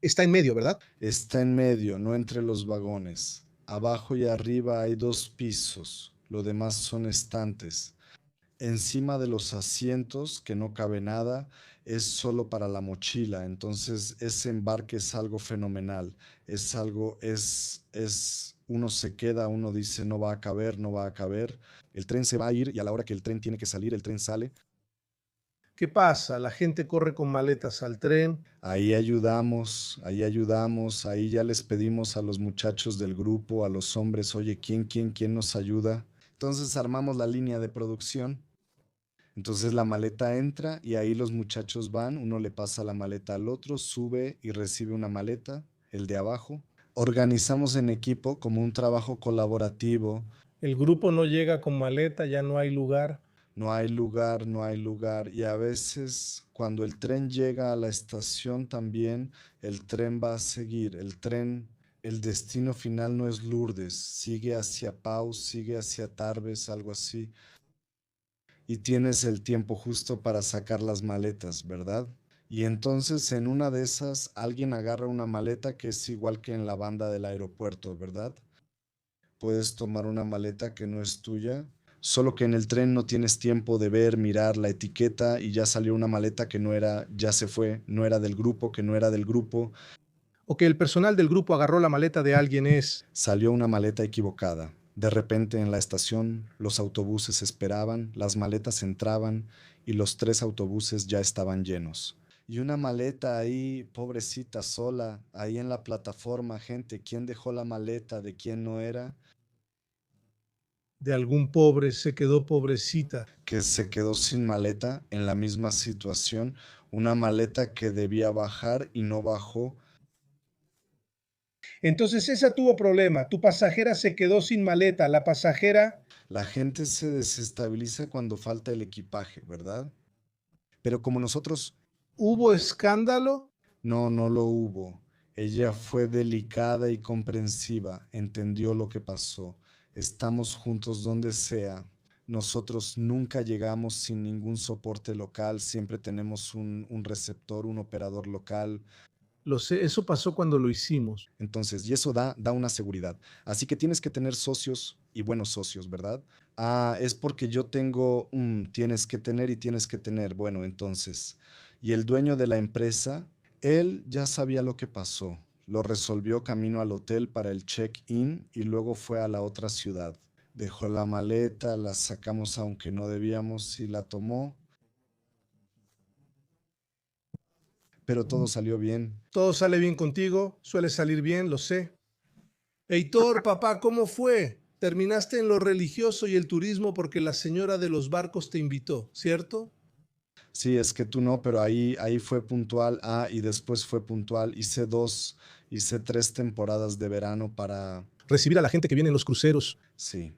Está en medio, ¿verdad? Está en medio, no entre los vagones. Abajo y arriba hay 2 pisos, lo demás son estantes. Encima de los asientos, que no cabe nada, es solo para la mochila. Entonces ese embarque es algo fenomenal. Es algo, uno se queda, uno dice no va a caber, no va a caber. El tren se va a ir y a la hora que el tren tiene que salir, el tren sale. ¿Qué pasa? La gente corre con maletas al tren. Ahí ya les pedimos a los muchachos del grupo, a los hombres, oye, ¿quién nos ayuda? Entonces armamos la línea de producción. Entonces la maleta entra y ahí los muchachos van, uno le pasa la maleta al otro, sube y recibe una maleta, el de abajo. Organizamos en equipo como un trabajo colaborativo. El grupo no llega con maleta, ya no hay lugar. No hay lugar, no hay lugar. Y a veces cuando el tren llega a la estación también, el tren va a seguir. El destino final no es Lourdes, sigue hacia Pau, sigue hacia Tarbes, algo así. Y tienes el tiempo justo para sacar las maletas, ¿verdad? Y entonces en una de esas alguien agarra una maleta que es igual que en la banda del aeropuerto, ¿verdad? Puedes tomar una maleta que no es tuya, solo que en el tren no tienes tiempo de ver, mirar la etiqueta y ya salió una maleta que no era, ya se fue, no era del grupo, que no era del grupo, O que el personal del grupo agarró la maleta de alguien es... salió una maleta equivocada. De repente en la estación los autobuses esperaban, las maletas entraban y los tres autobuses ya estaban llenos. Y una maleta ahí, pobrecita, sola, ahí en la plataforma, gente, ¿quién dejó la maleta? ¿De quién no era? De algún pobre se quedó pobrecita. Que se quedó sin maleta en la misma situación, una maleta que debía bajar y no bajó. Entonces esa tuvo problema. Tu pasajera se quedó sin maleta. La pasajera... La gente se desestabiliza cuando falta el equipaje, ¿verdad? Pero como nosotros, ¿Hubo escándalo? no, no lo hubo. Ella fue delicada y comprensiva, entendió lo que pasó. Estamos juntos donde sea. Nosotros nunca llegamos sin ningún soporte local, siempre tenemos un receptor, un operador local. Lo sé, eso pasó cuando lo hicimos. Entonces, y eso da una seguridad. Así que tienes que tener socios y buenos socios, ¿verdad? Ah, es porque yo tengo, tienes que tener y tienes que tener. Bueno, entonces, y el dueño de la empresa, él ya sabía lo que pasó. Lo resolvió camino al hotel para el check-in y luego fue a la otra ciudad. Dejó la maleta, la sacamos aunque no debíamos y la tomó, pero todo salió bien. Todo sale bien contigo, suele salir bien, lo sé. Heitor, papá, ¿cómo fue? Terminaste en lo religioso y el turismo porque la señora de los barcos te invitó, ¿cierto? Sí, es que tú no, pero ahí fue puntual. Ah, y después fue puntual. Hice 3 temporadas de verano para, Recibir a la gente que viene en los cruceros. sí.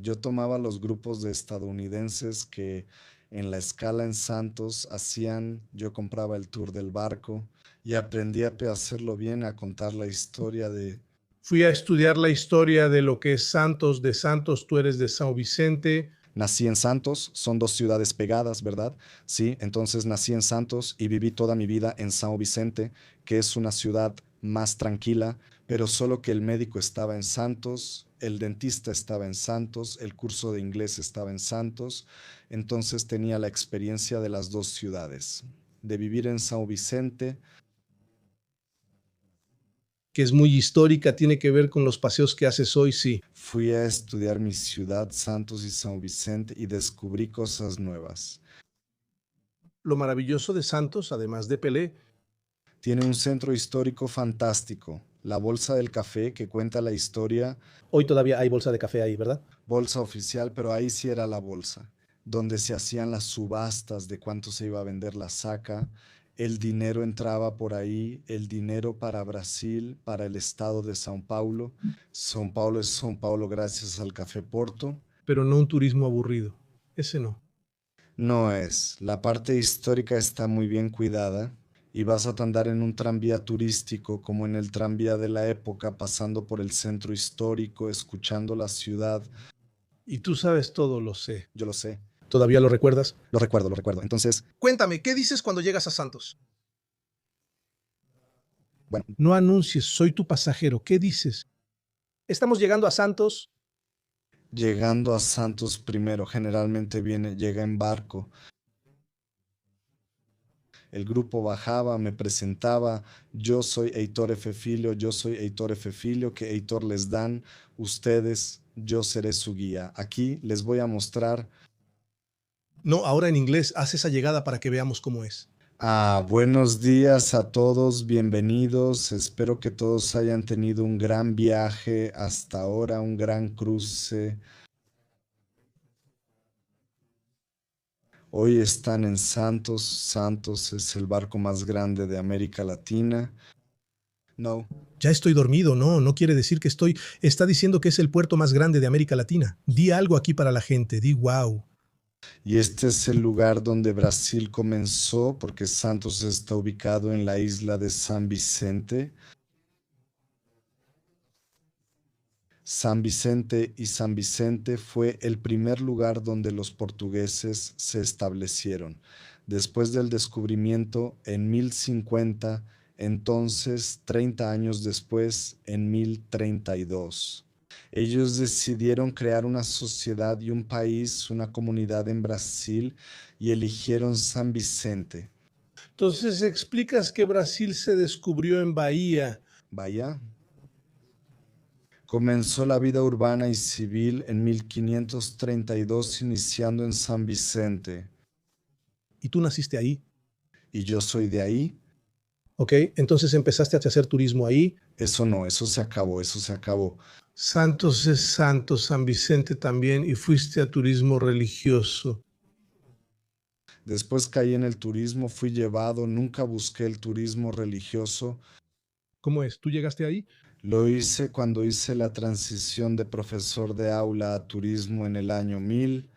Yo tomaba los grupos de estadounidenses que en la escala en Santos hacían, yo compraba el tour del barco y aprendí a hacerlo bien, a contar la historia de, Fui a estudiar la historia de lo que es Santos, de Santos, tú eres de São Vicente. nací en Santos, son 2 ciudades pegadas, ¿verdad? Sí, entonces nací en Santos y viví toda mi vida en São Vicente, que es una ciudad más tranquila, pero solo que el médico estaba en Santos, el dentista estaba en Santos, el curso de inglés estaba en Santos, entonces tenía la experiencia de las 2 ciudades, de vivir en São Vicente. Que es muy histórica, tiene que ver con los paseos que haces hoy, sí. Fui a estudiar mi ciudad, Santos y São Vicente, y descubrí cosas nuevas. Lo maravilloso de Santos, además de Pelé, Tiene un centro histórico fantástico, la Bolsa del Café que cuenta la historia, hoy todavía hay bolsa de café ahí, ¿verdad? bolsa oficial, pero ahí sí era la bolsa, donde se hacían las subastas de cuánto se iba a vender la saca, el dinero entraba por ahí, el dinero para Brasil, para el estado de São Paulo. São Paulo es São Paulo gracias al Café Porto. Pero no un turismo aburrido. Ese no. No es. La parte histórica está muy bien cuidada y vas a andar en un tranvía turístico como en el tranvía de la época, pasando por el centro histórico, escuchando la ciudad. Y tú sabes todo, lo sé. Yo lo sé. ¿Todavía lo recuerdas? Lo recuerdo, lo recuerdo. Entonces, Cuéntame, ¿qué dices cuando llegas a Santos? bueno, No anuncies, soy tu pasajero. ¿Qué dices? Estamos llegando a Santos. llegando a Santos primero, generalmente llega en barco. El grupo bajaba, me presentaba, yo soy Heitor F. Filho, yo soy Heitor F. Filho, que Heitor les dan, ustedes, yo seré su guía. Aquí les voy a mostrar. No, ahora en inglés, haz esa llegada para que veamos cómo es. Buenos días a todos, bienvenidos. Espero que todos hayan tenido un gran viaje hasta ahora, un gran cruce. Hoy están en Santos. Santos es el barco más grande de América Latina. No, Ya estoy dormido, no, no quiere decir que estoy. Está diciendo que es el puerto más grande de América Latina. Di algo aquí para la gente, di wow. y este es el lugar donde Brasil comenzó, porque Santos está ubicado en la isla de San Vicente. San Vicente y San Vicente fue el primer lugar donde los portugueses se establecieron. Después del descubrimiento en 1050, entonces 30 años después, en 1032. Ellos decidieron crear una sociedad y un país, una comunidad en Brasil y eligieron San Vicente. Entonces explicas que Brasil se descubrió en Bahía. Vaya. Comenzó la vida urbana y civil en 1532, iniciando en San Vicente. ¿Y tú naciste ahí? Y yo soy de ahí. ¿Ok? Entonces empezaste a hacer turismo ahí. Eso no, eso se acabó, eso se acabó. Santos es Santos, San Vicente también, y fuiste a turismo religioso. Después caí en el turismo, fui llevado, nunca busqué el turismo religioso. ¿Cómo es? ¿Tú llegaste ahí? Lo hice cuando hice la transición de profesor de aula a turismo en el año 1000.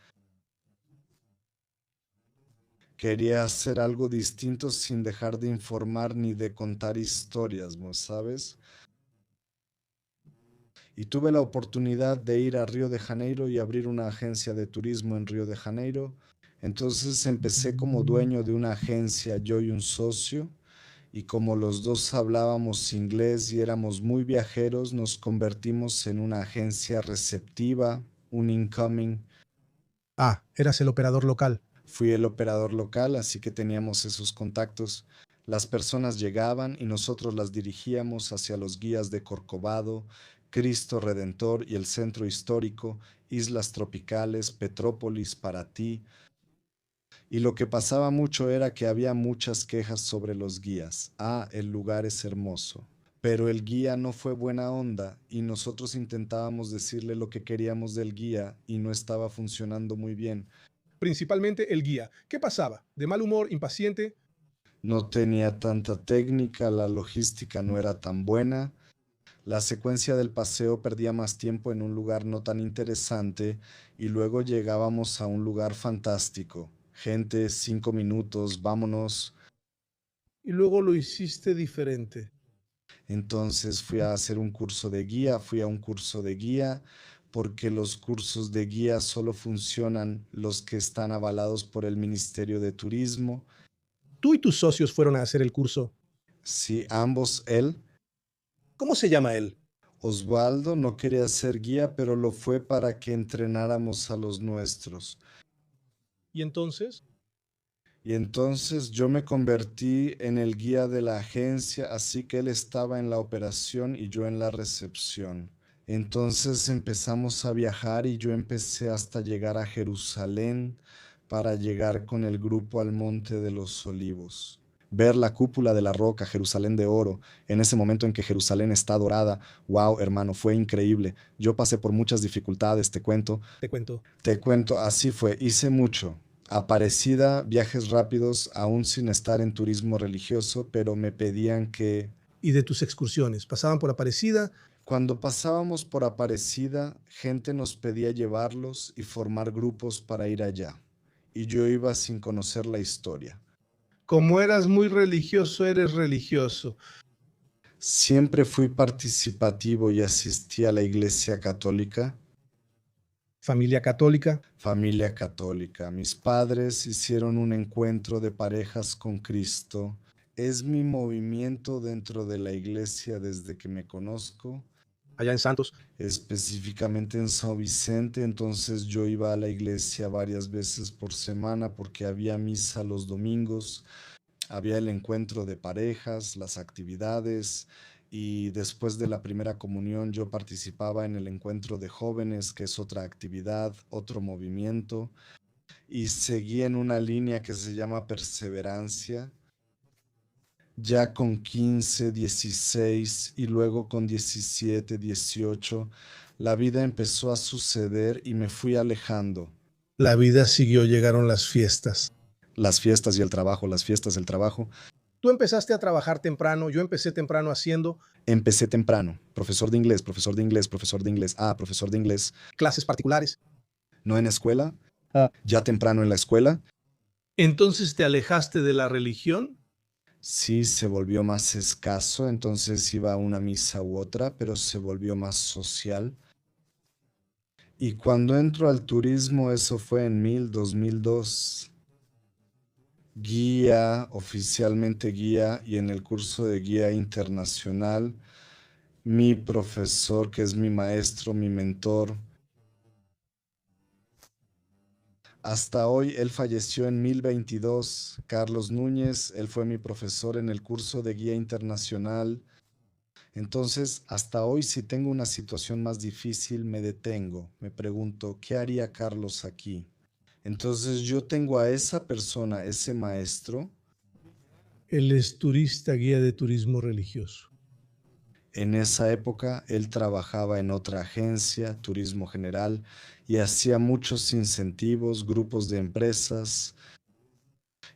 Quería hacer algo distinto sin dejar de informar ni de contar historias, ¿no sabes? Y tuve la oportunidad de ir a Río de Janeiro y abrir una agencia de turismo en Río de Janeiro. Entonces empecé como dueño de una agencia, yo y un socio, y como los dos hablábamos inglés y éramos muy viajeros, nos convertimos en una agencia receptiva, un incoming. Ah, eras el operador local. Fui el operador local, así que teníamos esos contactos. Las personas llegaban y nosotros las dirigíamos hacia los guías de Corcovado, Cristo Redentor y el centro histórico, islas tropicales, Petrópolis, Paraty. Y lo que pasaba mucho era que había muchas quejas sobre los guías. Ah, el lugar es hermoso. Pero el guía no fue buena onda y nosotros intentábamos decirle lo que queríamos del guía y no estaba funcionando muy bien. Principalmente el guía. ¿Qué pasaba? ¿De mal humor, impaciente? No tenía tanta técnica, la logística no era tan buena, la secuencia del paseo perdía más tiempo en un lugar no tan interesante y luego llegábamos a un lugar fantástico. Gente, 5 minutos, vámonos. Y luego lo hiciste diferente. Entonces fui a hacer un curso de guía, fui a un curso de guía porque los cursos de guía solo funcionan los que están avalados por el Ministerio de Turismo. Tú y tus socios fueron a hacer el curso. Si ambos, él. ¿Cómo se llama él? Osvaldo no quería ser guía, pero lo fue para que entrenáramos a los nuestros. ¿Y entonces? Y entonces yo me convertí en el guía de la agencia, así que él estaba en la operación y yo en la recepción. Entonces empezamos a viajar y yo empecé hasta llegar a Jerusalén para llegar con el grupo al Monte de los Olivos. Ver la cúpula de la roca, Jerusalén de oro, en ese momento en que Jerusalén está dorada. Wow, hermano, fue increíble. Yo pasé por muchas dificultades, Te cuento. te cuento, así fue, hice mucho. Aparecida, viajes rápidos, aún sin estar en turismo religioso, pero me pedían que Y de tus excursiones. Pasaban por Aparecida. cuando pasábamos por Aparecida, gente nos pedía llevarlos y formar grupos para ir allá. Y yo iba sin conocer la historia. Como eras muy religioso, eres religioso. Siempre fui participativo y asistí a la iglesia católica, Familia católica. familia católica. Mis padres hicieron un encuentro de parejas con Cristo. Es mi movimiento dentro de la iglesia desde que me conozco, Allá en Santos. específicamente en San Vicente. Entonces yo iba a la iglesia varias veces por semana porque había misa los domingos, había el encuentro de parejas, las actividades, y después de la primera comunión yo participaba en el encuentro de jóvenes, que es otra actividad, otro movimiento, y seguí en una línea que se llama perseverancia, ya con 15, 16 y luego con 17, 18. La vida empezó a suceder y me fui alejando. La vida siguió, llegaron las fiestas. Las fiestas y el trabajo, las fiestas, el trabajo. Tú empezaste a trabajar temprano, yo empecé temprano haciendo Empecé temprano, profesor de inglés, profesor de inglés, profesor de inglés, profesor de inglés, clases particulares. no en escuela, Ah. ya temprano en la escuela. Entonces te alejaste de la religión. Sí, se volvió más escaso, entonces iba a una misa u otra, pero se volvió más social. Y cuando entro al turismo, eso fue en 2002. Guía, oficialmente guía, y en el curso de guía internacional Mi profesor, que es mi maestro, mi mentor. Hasta hoy, él falleció en 1022. Carlos Núñez, él fue mi profesor en el curso de guía internacional. Entonces, hasta hoy, si tengo una situación más difícil, me detengo, me pregunto, ¿qué haría Carlos aquí? Entonces, yo tengo a esa persona, ese maestro. Él es turista guía de turismo religioso. En esa época, él trabajaba en otra agencia, Turismo General, y hacía muchos incentivos, grupos de empresas.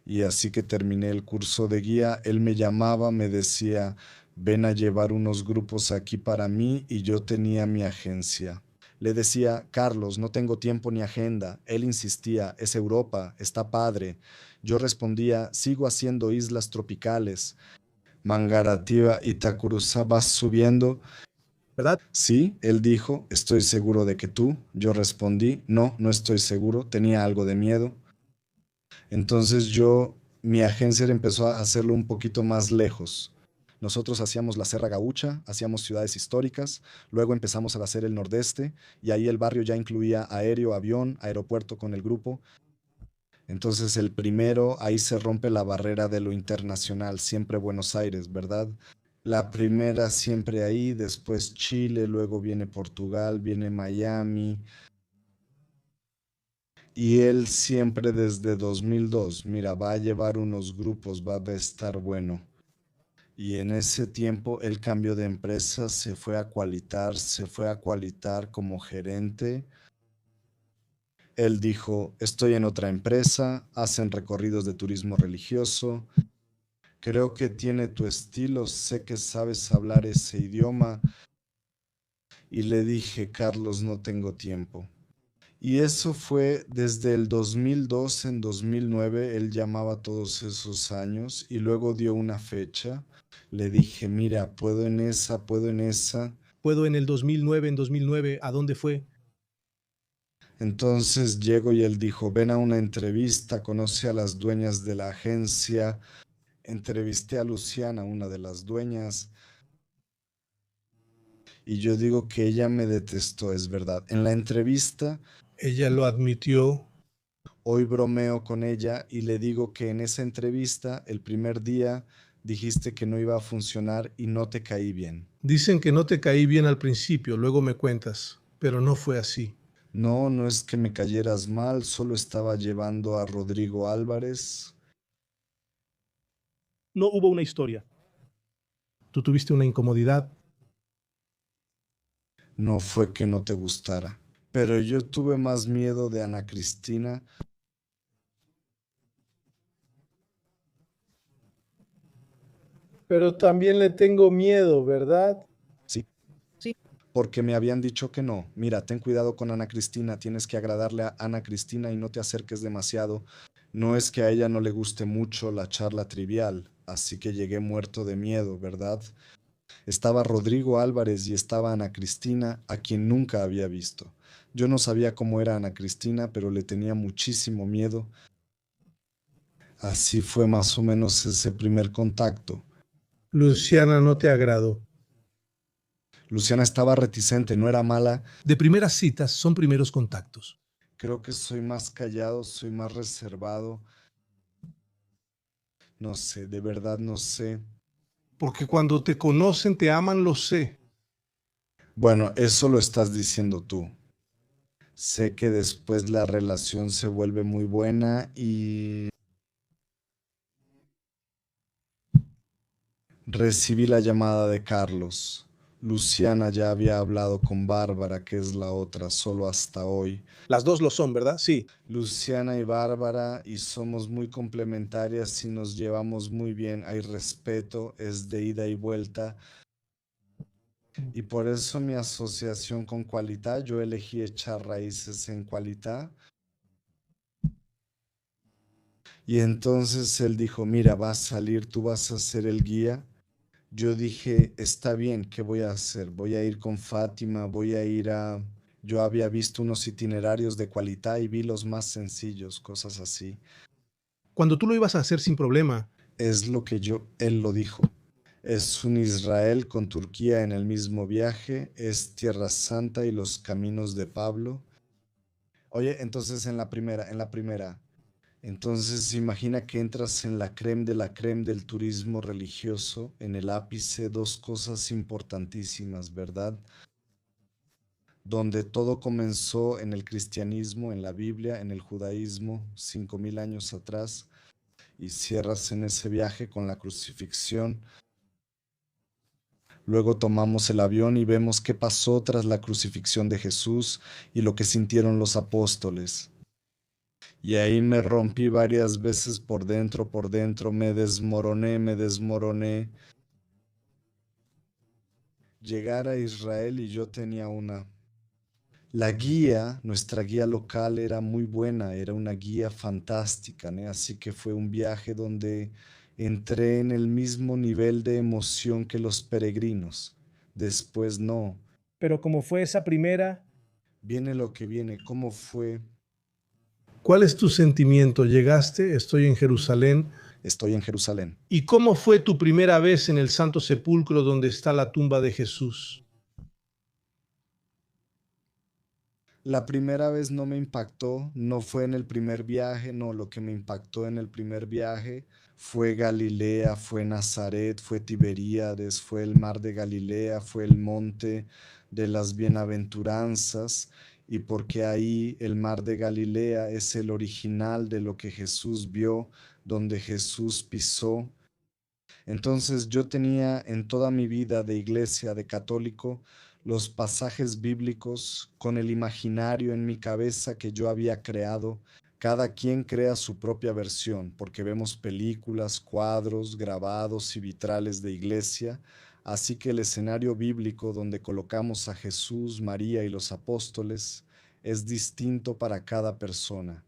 Y así que terminé el curso de guía, él me llamaba, me decía, ven a llevar unos grupos aquí para mí y yo tenía mi agencia. Le decía, Carlos, no tengo tiempo ni agenda. Él insistía, es Europa, está padre. Yo respondía, sigo haciendo islas tropicales. Mangarativa y Itacuruzá, vas subiendo. ¿Verdad? Sí, él dijo, estoy seguro de que tú. Yo respondí, no, no estoy seguro, tenía algo de miedo. Entonces mi agencia empezó a hacerlo un poquito más lejos. Nosotros hacíamos la Serra Gaúcha, hacíamos ciudades históricas, luego empezamos a hacer el Nordeste y ahí el barrio ya incluía aéreo, avión, aeropuerto con el grupo. Entonces el primero, ahí se rompe la barrera de lo internacional, siempre Buenos Aires, ¿verdad? La primera siempre ahí, después Chile, luego viene Portugal, viene Miami, y él siempre desde 2002, mira, va a llevar unos grupos, va a estar bueno. Y en ese tiempo el cambio de empresa se fue a Qualitar como gerente. Él dijo, estoy en otra empresa, hacen recorridos de turismo religioso, creo que tiene tu estilo, sé que sabes hablar ese idioma. Y le dije, Carlos, no tengo tiempo. Y eso fue desde el 2002, en 2009, él llamaba todos esos años y luego dio una fecha. Le dije, mira, puedo en esa, puedo en esa. Puedo en el 2009, en 2009, ¿a dónde fue? Entonces llego y él dijo, ven a una entrevista, conoce a las dueñas de la agencia. Entrevisté a Luciana, una de las dueñas, y yo digo que ella me detestó, es verdad. En la entrevista Ella lo admitió. hoy bromeo con ella y le digo que en esa entrevista, el primer día, dijiste que no iba a funcionar y no te caí bien. Dicen que no te caí bien al principio, luego me cuentas, pero no fue así. No, no es que me cayeras mal, solo estaba llevando a Rodrigo Álvarez. No hubo una historia. Tú tuviste una incomodidad. No fue que no te gustara, pero yo tuve más miedo de Ana Cristina. Pero también le tengo miedo, ¿verdad? Sí, porque me habían dicho que no. Mira, ten cuidado con Ana Cristina, tienes que agradarle a Ana Cristina y no te acerques demasiado. No es que a ella no le guste mucho la charla trivial, así que llegué muerto de miedo, ¿verdad? Estaba Rodrigo Álvarez y estaba Ana Cristina, a quien nunca había visto. Yo no sabía cómo era Ana Cristina, pero le tenía muchísimo miedo. Así fue más o menos ese primer contacto. Luciana no te agradó. Luciana estaba reticente, no era mala. De primeras citas son primeros contactos. Creo que soy más callado, soy más reservado. No sé, de verdad no sé. Porque cuando te conocen, te aman, lo sé. Bueno, eso lo estás diciendo tú. Sé que después la relación se vuelve muy buena y recibí la llamada de Carlos. Luciana ya había hablado con Bárbara, que es la otra, solo hasta hoy. Las dos lo son, ¿verdad? Sí. Luciana y Bárbara, y somos muy complementarias y nos llevamos muy bien. Hay respeto, es de ida y vuelta. Y por eso mi asociación con Qualità, yo elegí echar raíces en Qualità. Y entonces él dijo, mira, vas a salir, tú vas a ser el guía. Yo dije, está bien, ¿qué voy a hacer? Voy a ir con Fátima, voy a ir a... Yo había visto unos itinerarios de Qualità y vi los más sencillos, cosas así. Cuando tú lo ibas a hacer sin problema. Es lo que él lo dijo. Es un Israel con Turquía en el mismo viaje, es Tierra Santa y los caminos de Pablo. Oye, entonces en la primera, entonces imagina que entras en la creme de la creme del turismo religioso, en el ápice, dos cosas importantísimas, ¿verdad? Donde todo comenzó en el cristianismo, en la Biblia, en el judaísmo, 5000 años atrás, y cierras en ese viaje con la crucifixión. Luego tomamos el avión y vemos qué pasó tras la crucifixión de Jesús y lo que sintieron los apóstoles. Y ahí me rompí varias veces por dentro, me desmoroné, me desmoroné. Llegar a Israel y yo tenía una. La guía, nuestra guía local era muy buena, era una guía fantástica, ¿no? Así que fue un viaje donde entré en el mismo nivel de emoción que los peregrinos. Después no. Pero como fue esa primera, Viene lo que viene. ¿Cómo fue? ¿cuál es tu sentimiento? Llegaste, estoy en Jerusalén. Estoy en Jerusalén. ¿Y cómo fue tu primera vez en el Santo Sepulcro donde está la tumba de Jesús? La primera vez no me impactó, no fue en el primer viaje, no, lo que me impactó en el primer viaje fue Galilea, fue Nazaret, fue Tiberíades, fue el mar de Galilea, fue el monte de las bienaventuranzas, y porque ahí el mar de Galilea es el original de lo que Jesús vio, donde Jesús pisó. Entonces yo tenía en toda mi vida de iglesia, de católico, los pasajes bíblicos con el imaginario en mi cabeza que yo había creado. Cada quien crea su propia versión, porque vemos películas, cuadros, grabados y vitrales de iglesia. Así que el escenario bíblico donde colocamos a Jesús, María y los apóstoles es distinto para cada persona.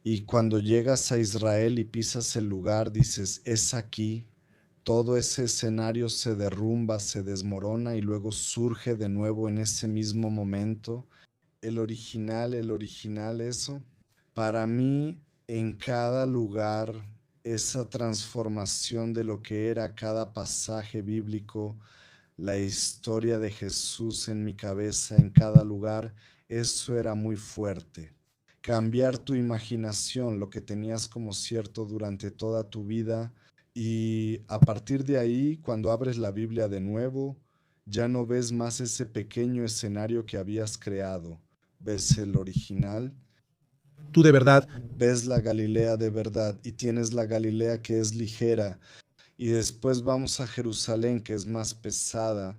Y cuando llegas a Israel y pisas el lugar, dices, es aquí. Todo ese escenario se derrumba, se desmorona y luego surge de nuevo en ese mismo momento. El original, eso. Para mí, en cada lugar, esa transformación de lo que era cada pasaje bíblico, la historia de Jesús en mi cabeza, en cada lugar, eso era muy fuerte. Cambiar tu imaginación, lo que tenías como cierto durante toda tu vida, y a partir de ahí, cuando abres la Biblia de nuevo, ya no ves más ese pequeño escenario que habías creado. Ves el original, Tú de verdad, ves la Galilea de verdad y tienes la Galilea que es ligera. Y después vamos a Jerusalén, que es más pesada.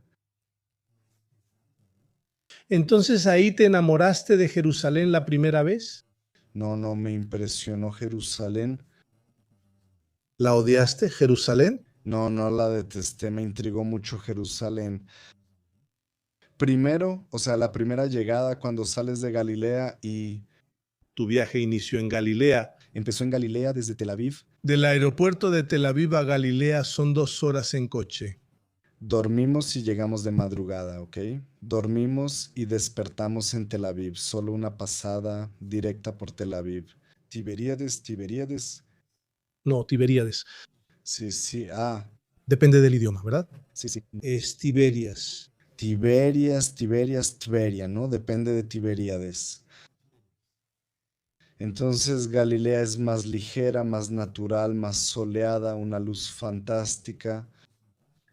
entonces ahí te enamoraste de Jerusalén la primera vez. No, no me impresionó Jerusalén. ¿La odiaste, Jerusalén? No, no la detesté, me intrigó mucho Jerusalén. Primero, o sea, la primera llegada cuando sales de Galilea y Tu viaje inició en Galilea. empezó en Galilea desde Tel Aviv. Del aeropuerto de Tel Aviv a Galilea son 2 horas en coche. Dormimos y llegamos de madrugada, ¿ok? Dormimos y despertamos en Tel Aviv, solo una pasada directa por Tel Aviv. Tiberíades, Tiberíades. No, Tiberíades. Sí, sí, Depende del idioma, ¿verdad? sí, sí. Es Tiberias. Tiberias, Tiberias, Tiberia, ¿no? Depende de Tiberíades. Entonces Galilea es más ligera, más natural, más soleada, una luz fantástica.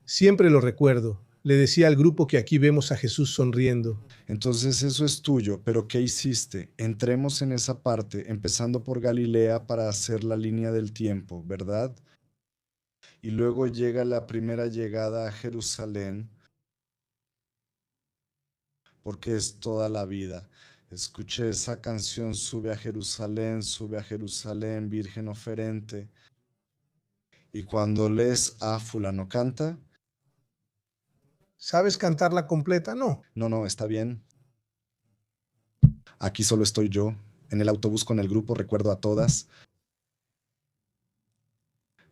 Siempre lo recuerdo. Le decía al grupo que aquí vemos a Jesús sonriendo. Entonces eso es tuyo, pero ¿qué hiciste? Entremos en esa parte, empezando por Galilea para hacer la línea del tiempo, ¿verdad? Y luego llega la primera llegada a Jerusalén, porque es toda la vida. Escuché esa canción, sube a Jerusalén, Virgen oferente. Y cuando lees a fulano canta, ¿Sabes cantarla completa? No. no, no, está bien. Aquí solo estoy yo. En el autobús con el grupo recuerdo a todas.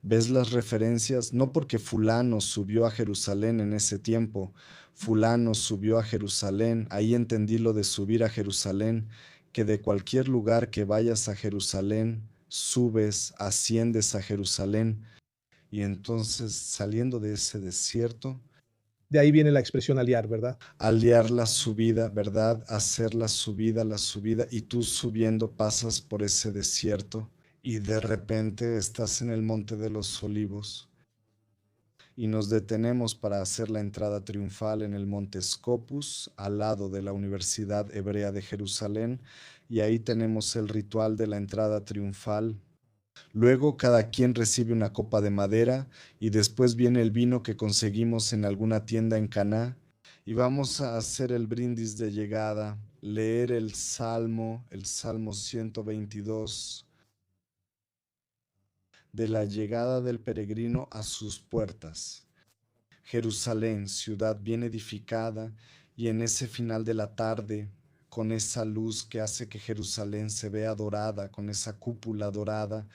¿Ves las referencias? No porque fulano subió a Jerusalén en ese tiempo. Fulano subió a Jerusalén. Ahí entendí lo de subir a Jerusalén, que de cualquier lugar que vayas a Jerusalén, subes, asciendes a Jerusalén. Y entonces, saliendo de ese desierto, De ahí viene la expresión aliar, ¿verdad? aliar la subida, ¿verdad? Hacer la subida, y tú subiendo pasas por ese desierto y de repente estás en el Monte de los Olivos y nos detenemos para hacer la entrada triunfal en el Monte Scopus, al lado de la Universidad Hebrea de Jerusalén, y ahí tenemos el ritual de la entrada triunfal. Luego cada quien recibe una copa de madera y después viene el vino que conseguimos en alguna tienda en Caná y vamos a hacer el brindis de llegada, leer el Salmo 122 de la llegada del peregrino a sus puertas. Jerusalén, ciudad bien edificada, y en ese final de la tarde, con esa luz que hace que Jerusalén se vea dorada, con esa cúpula dorada,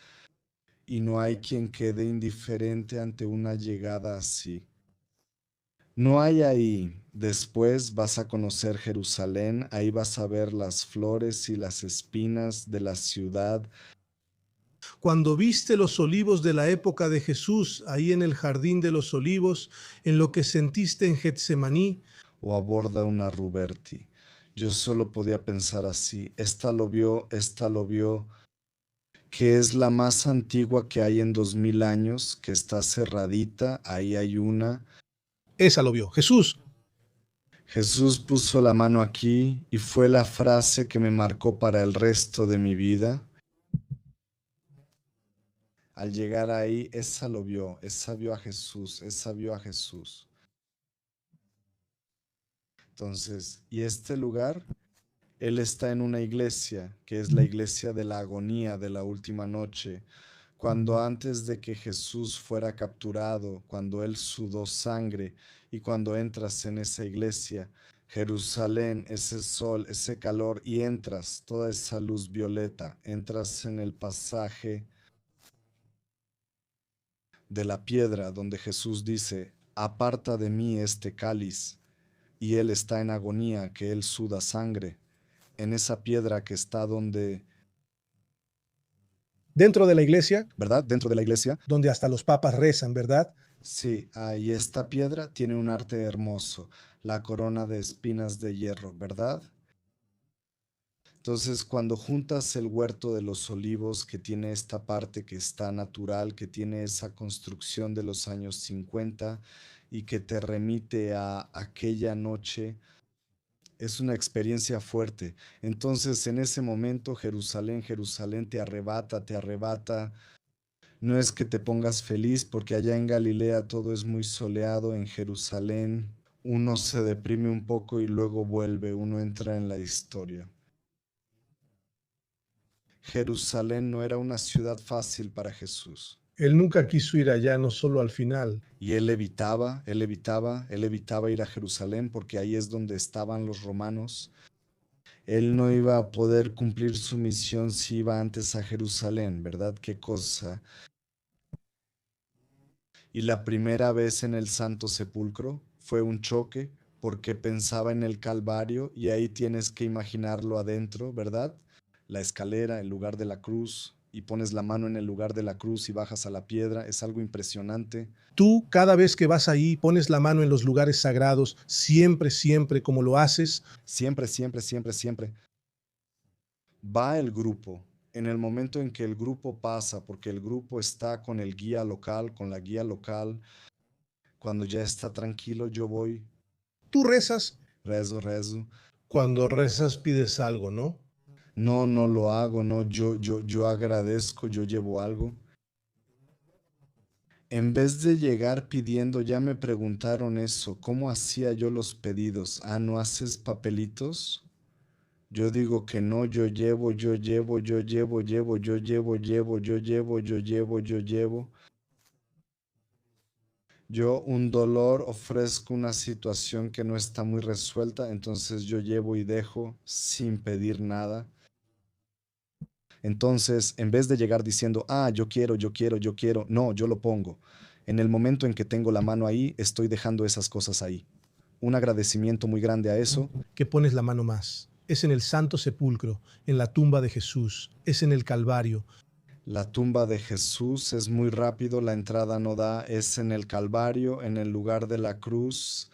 y no hay quien quede indiferente ante una llegada así. No hay ahí. Después vas a conocer Jerusalén, ahí vas a ver las flores y las espinas de la ciudad. Cuando viste los olivos de la época de Jesús, ahí en el jardín de los olivos, en lo que sentiste en Getsemaní, O aborda una Ruberti. Yo solo podía pensar así. Esta lo vio, que es la más antigua que hay en 2000 años, que está cerradita, ahí hay una. esa lo vio Jesús. Jesús puso la mano aquí y fue la frase que me marcó para el resto de mi vida. Al llegar ahí, esa vio a Jesús, esa vio a Jesús. Entonces, y este lugar, él está en una iglesia, que es la iglesia de la agonía de la última noche, cuando antes de que Jesús fuera capturado, cuando él sudó sangre, y cuando entras en esa iglesia, Jerusalén, ese sol, ese calor, y entras, toda esa luz violeta, entras en el pasaje de la piedra donde Jesús dice, aparta de mí este cáliz, y él está en agonía, que él suda sangre, en esa piedra que está donde, Dentro de la iglesia, ¿verdad? Dentro de la iglesia. donde hasta los papas rezan, ¿verdad? Sí, ahí esta piedra tiene un arte hermoso, la corona de espinas de hierro, ¿verdad? Entonces, cuando juntas el huerto de los olivos, que tiene esta parte que está natural, que tiene esa construcción de los años 50 y que te remite a aquella noche, es una experiencia fuerte. Entonces, en ese momento, Jerusalén, Jerusalén te arrebata, te arrebata. No es que te pongas feliz porque allá en Galilea todo es muy soleado, en Jerusalén uno se deprime un poco y luego vuelve, uno entra en la historia. Jerusalén no era una ciudad fácil para Jesús. Él nunca quiso ir allá, no solo al final. Y él evitaba ir a Jerusalén porque ahí es donde estaban los romanos. Él no iba a poder cumplir su misión si iba antes a Jerusalén, ¿verdad? Qué cosa. Y la primera vez en el Santo Sepulcro fue un choque porque pensaba en el Calvario y ahí tienes que imaginarlo adentro, ¿verdad? La escalera, el lugar de la cruz, y pones la mano en el lugar de la cruz y bajas a la piedra, es algo impresionante. Tú, cada vez que vas ahí, pones la mano en los lugares sagrados, siempre, siempre, como lo haces. Siempre, siempre, siempre, siempre. Va el grupo. En el momento en que el grupo pasa, porque el grupo está con el guía local, con la guía local, cuando ya está tranquilo, yo voy, Tú rezas. rezo, rezo. Cuando rezas pides algo, ¿no? No, no lo hago, no, yo agradezco, yo llevo algo. En vez de llegar pidiendo, ya me preguntaron eso, ¿cómo hacía yo los pedidos? Ah, ¿no haces papelitos? Yo digo que no, yo llevo, yo llevo, yo llevo, llevo, yo llevo, llevo, yo llevo, yo llevo, yo llevo. Yo un dolor ofrezco una situación que no está muy resuelta, entonces yo llevo y dejo sin pedir nada. Entonces, en vez de llegar diciendo, ah, yo quiero, yo quiero, yo quiero, no, yo lo pongo. En el momento en que tengo la mano ahí, estoy dejando esas cosas ahí. Un agradecimiento muy grande a eso. Que pones la mano más. Es en el Santo Sepulcro, en la tumba de Jesús, es en el Calvario. La tumba de Jesús es muy rápido, la entrada no da, es en el Calvario, en el lugar de la cruz,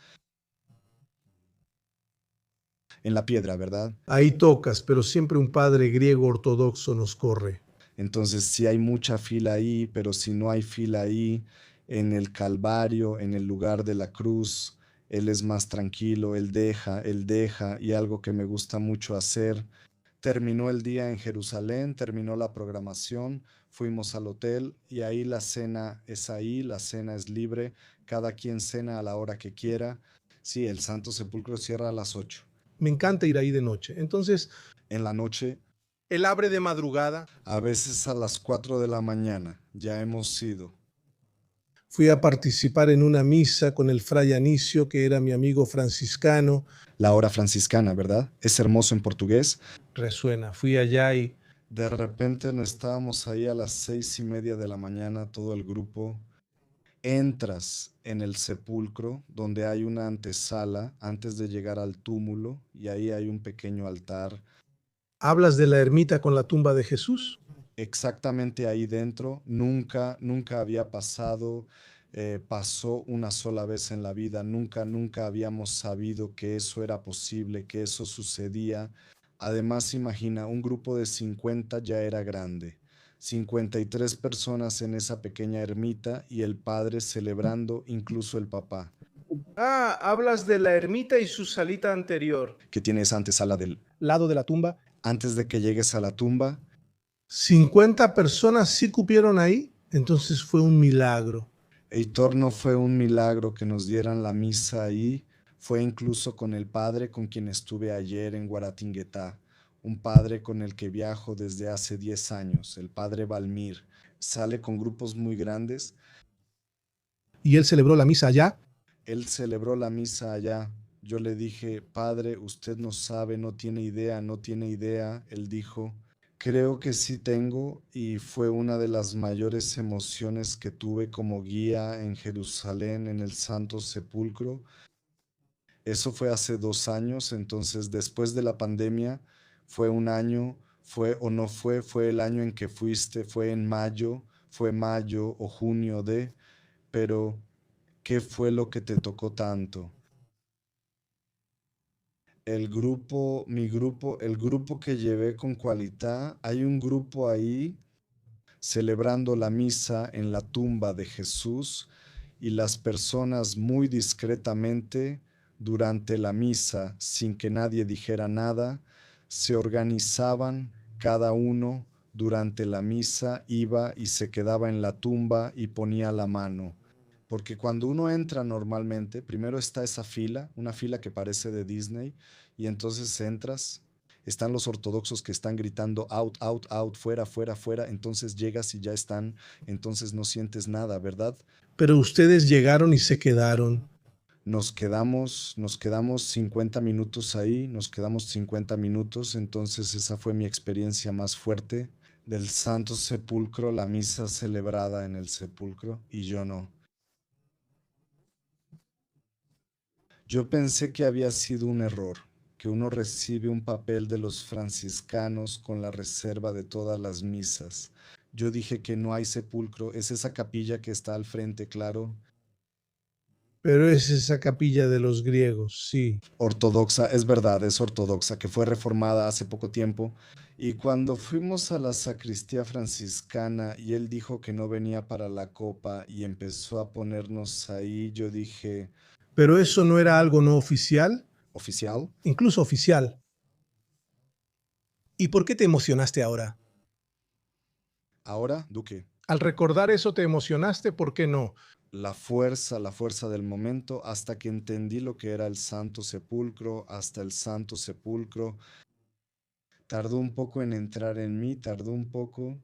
en la piedra, ¿verdad? Ahí tocas, pero siempre un padre griego ortodoxo nos corre. Entonces sí hay mucha fila ahí, pero si no hay fila ahí, en el Calvario, en el lugar de la cruz, Él es más tranquilo, Él deja, y algo que me gusta mucho hacer. Terminó el día en Jerusalén, terminó la programación, fuimos al hotel y ahí la cena es ahí, la cena es libre, cada quien cena a la hora que quiera. Sí, el Santo Sepulcro cierra a las 8. Me encanta ir ahí de noche. Entonces, En la noche, él abre de madrugada. a veces a las 4 de la mañana, ya hemos ido. Fui a participar en una misa con el fray Anicio, que era mi amigo franciscano. La hora franciscana, ¿verdad? Es hermoso en portugués. Resuena. Fui allá y De repente no estábamos ahí a las 6:30 de la mañana, todo el grupo. Entras en el sepulcro donde hay una antesala antes de llegar al túmulo y ahí hay un pequeño altar. hablas de la ermita con la tumba de Jesús. Exactamente ahí dentro, nunca había pasado, pasó una sola vez en la vida, nunca habíamos sabido que eso era posible, que eso sucedía. Además, imagina, un grupo de 50 ya era grande, 53 personas en esa pequeña ermita y el padre celebrando, incluso el papá, Ah, hablas de la ermita y su salita anterior. que tiene esa antesala del... Lado de la tumba. Antes de que llegues a la tumba, 50 personas sí cupieron ahí. Entonces fue un milagro. Heitor, no fue un milagro que nos dieran la misa ahí, fue incluso con el padre con quien estuve ayer en Guaratinguetá, un padre con el que viajo desde hace 10 años, el padre Balmir. Sale con grupos muy grandes. Y él celebró la misa allá. Él celebró la misa allá. Yo le dije, padre, usted no sabe, no tiene idea. Él dijo, creo que sí tengo y fue una de las mayores emociones que tuve como guía en Jerusalén, en el Santo Sepulcro. Eso fue hace 2 años, entonces después de la pandemia fue un año, fue o no fue, fue el año en que fuiste, fue mayo o junio de, pero ¿qué fue lo que te tocó tanto? El grupo que llevé con Qualità, hay un grupo ahí celebrando la misa en la tumba de Jesús y las personas muy discretamente durante la misa, sin que nadie dijera nada, se organizaban cada uno durante la misa, iba y se quedaba en la tumba y ponía la mano. Porque cuando uno entra normalmente, primero está esa fila, una fila que parece de Disney, y entonces entras, están los ortodoxos que están gritando out, out, out, fuera, fuera, fuera, entonces llegas y ya están, entonces no sientes nada, ¿verdad? Pero ustedes llegaron y se quedaron. Nos quedamos 50 minutos ahí, nos quedamos 50 minutos, entonces esa fue mi experiencia más fuerte del Santo Sepulcro, la misa celebrada en el sepulcro, y yo no. Yo pensé que había sido un error, que uno recibe un papel de los franciscanos con la reserva de todas las misas. Yo dije que no hay sepulcro, es esa capilla que está al frente, claro, Pero es esa capilla de los griegos, sí. ortodoxa, es verdad, es ortodoxa, que fue reformada hace poco tiempo. Y cuando fuimos a la sacristía franciscana y él dijo que no venía para la copa y empezó a ponernos ahí, yo dije, Pero eso no era algo no oficial, ¿oficial? incluso oficial. ¿Y por qué te emocionaste ahora? Ahora, Duque. Al recordar eso te emocionaste, ¿por qué no? La fuerza del momento, hasta que entendí lo que era el Santo Sepulcro, hasta el Santo Sepulcro. Tardó un poco en entrar en mí, tardó un poco.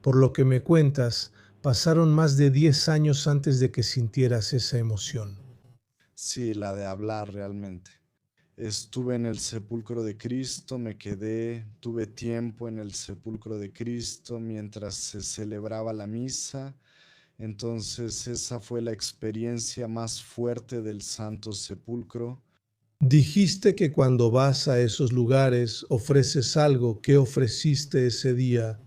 Por lo que me cuentas, pasaron más de 10 años antes de que sintieras esa emoción. Sí, la de hablar realmente. Estuve en el sepulcro de Cristo, me quedé, tuve tiempo en el sepulcro de Cristo mientras se celebraba la misa. Entonces esa fue la experiencia más fuerte del Santo Sepulcro. Dijiste que cuando vas a esos lugares ofreces algo. ¿Qué ofreciste ese día?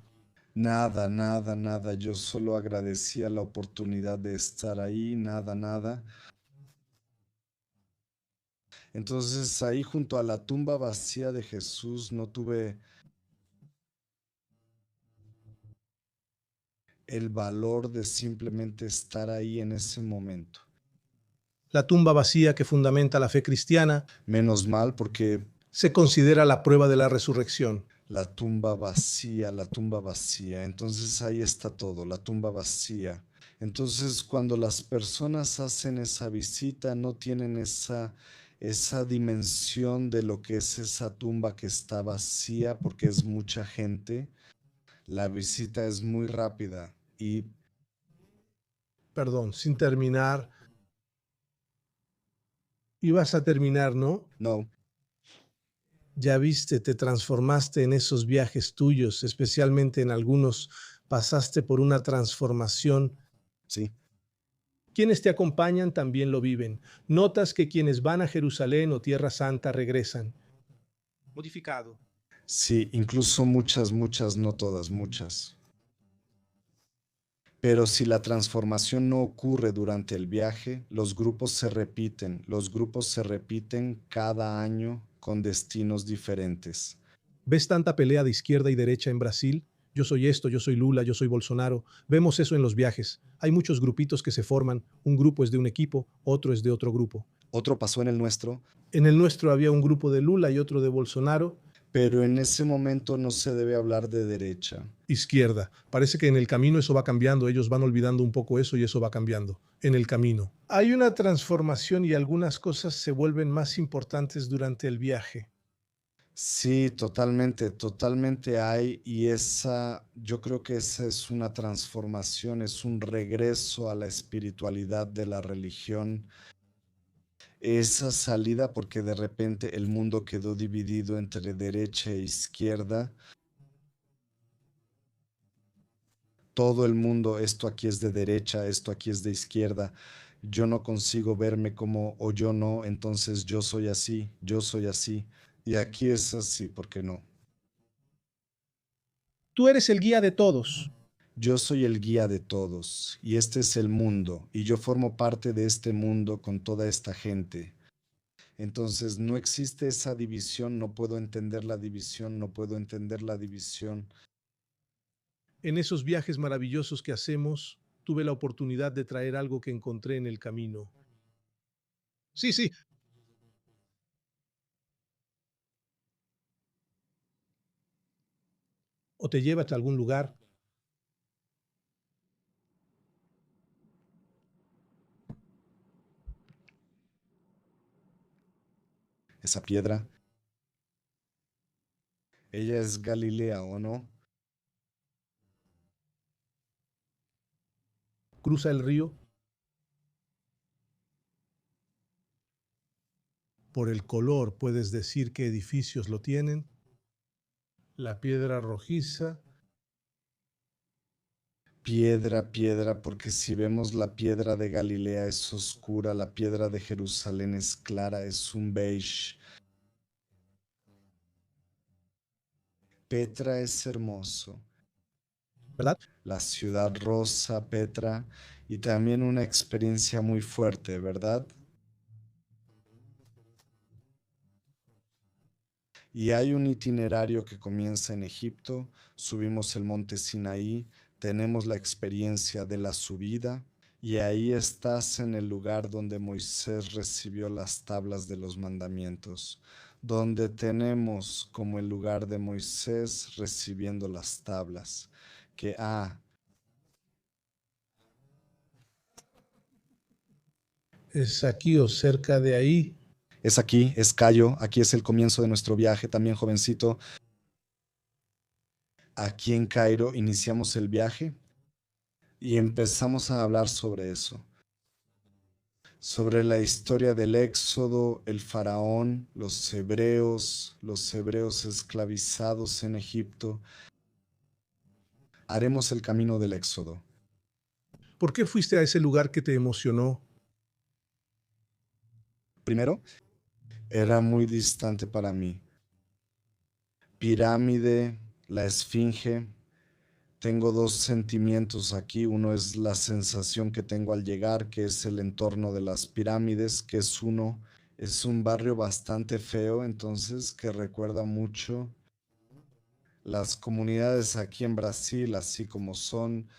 Nada, nada, nada. Yo solo agradecía la oportunidad de estar ahí, nada, nada. Entonces ahí junto a la tumba vacía de Jesús no tuve el valor de simplemente estar ahí en ese momento. La tumba vacía que fundamenta la fe cristiana Menos mal porque se considera la prueba de la resurrección. la tumba vacía, la tumba vacía. Entonces ahí está todo, la tumba vacía. Entonces cuando las personas hacen esa visita no tienen esa dimensión de lo que es esa tumba que está vacía porque es mucha gente. La visita es muy rápida y Perdón, sin terminar. Y vas a terminar, ¿no? no, Ya viste, te transformaste en esos viajes tuyos, especialmente en algunos pasaste por una transformación. sí. Quienes te acompañan también lo viven. Notas que quienes van a Jerusalén o Tierra Santa regresan. Modificado. Sí, incluso muchas, muchas, no todas, muchas. Pero si la transformación no ocurre durante el viaje, los grupos se repiten cada año con destinos diferentes. ¿Ves tanta pelea de izquierda y derecha en Brasil? Yo soy esto, yo soy Lula, yo soy Bolsonaro. Vemos eso en los viajes. Hay muchos grupitos que se forman. Un grupo es de un equipo, otro es de otro grupo. Otro pasó en el nuestro, En el nuestro había un grupo de Lula y otro de Bolsonaro. pero en ese momento no se debe hablar de derecha. Izquierda. Parece que en el camino eso va cambiando, ellos van olvidando un poco eso y eso va cambiando. En el camino. Hay una transformación y algunas cosas se vuelven más importantes durante el viaje. Sí, totalmente, totalmente hay y yo creo que esa es una transformación, es un regreso a la espiritualidad de la religión, esa salida porque de repente el mundo quedó dividido entre derecha e izquierda, todo el mundo, esto aquí es de derecha, esto aquí es de izquierda, yo no consigo verme como o yo no, entonces yo soy así y aquí es así, ¿por qué no? Tú eres el guía de todos. Yo soy el guía de todos y este es el mundo y yo formo parte de este mundo con toda esta gente. Entonces no existe esa división, no puedo entender la división, no puedo entender la división. En esos viajes maravillosos que hacemos, tuve la oportunidad de traer algo que encontré en el camino. Sí, sí. O te llevas a algún lugar. Esa piedra, ella es Galilea, ¿o no? Cruza el río. Por el color puedes decir qué edificios lo tienen. La piedra rojiza. Piedra, piedra, porque si vemos la piedra de Galilea es oscura, la piedra de Jerusalén es clara, es un beige. Petra es hermoso. ¿Verdad? La ciudad rosa, Petra, y también una experiencia muy fuerte, ¿verdad? Y hay un itinerario que comienza en Egipto, subimos el monte Sinaí, tenemos la experiencia de la subida y ahí estás en el lugar donde Moisés recibió las tablas de los mandamientos, donde tenemos como el lugar de Moisés recibiendo las tablas, que Es aquí o cerca de ahí. es aquí, es Cayo, aquí es el comienzo de nuestro viaje, también jovencito, aquí en Cairo iniciamos el viaje y empezamos a hablar sobre eso, sobre la historia del Éxodo, el faraón, los hebreos esclavizados en Egipto. Haremos el camino del Éxodo. ¿Por qué fuiste a ese lugar que te emocionó? Primero, era muy distante para mí. Pirámide, la Esfinge, Tengo dos sentimientos aquí. Uno es la sensación que tengo al llegar, que es el entorno de las pirámides, que es un barrio bastante feo, entonces que recuerda mucho las comunidades aquí en Brasil, así como son,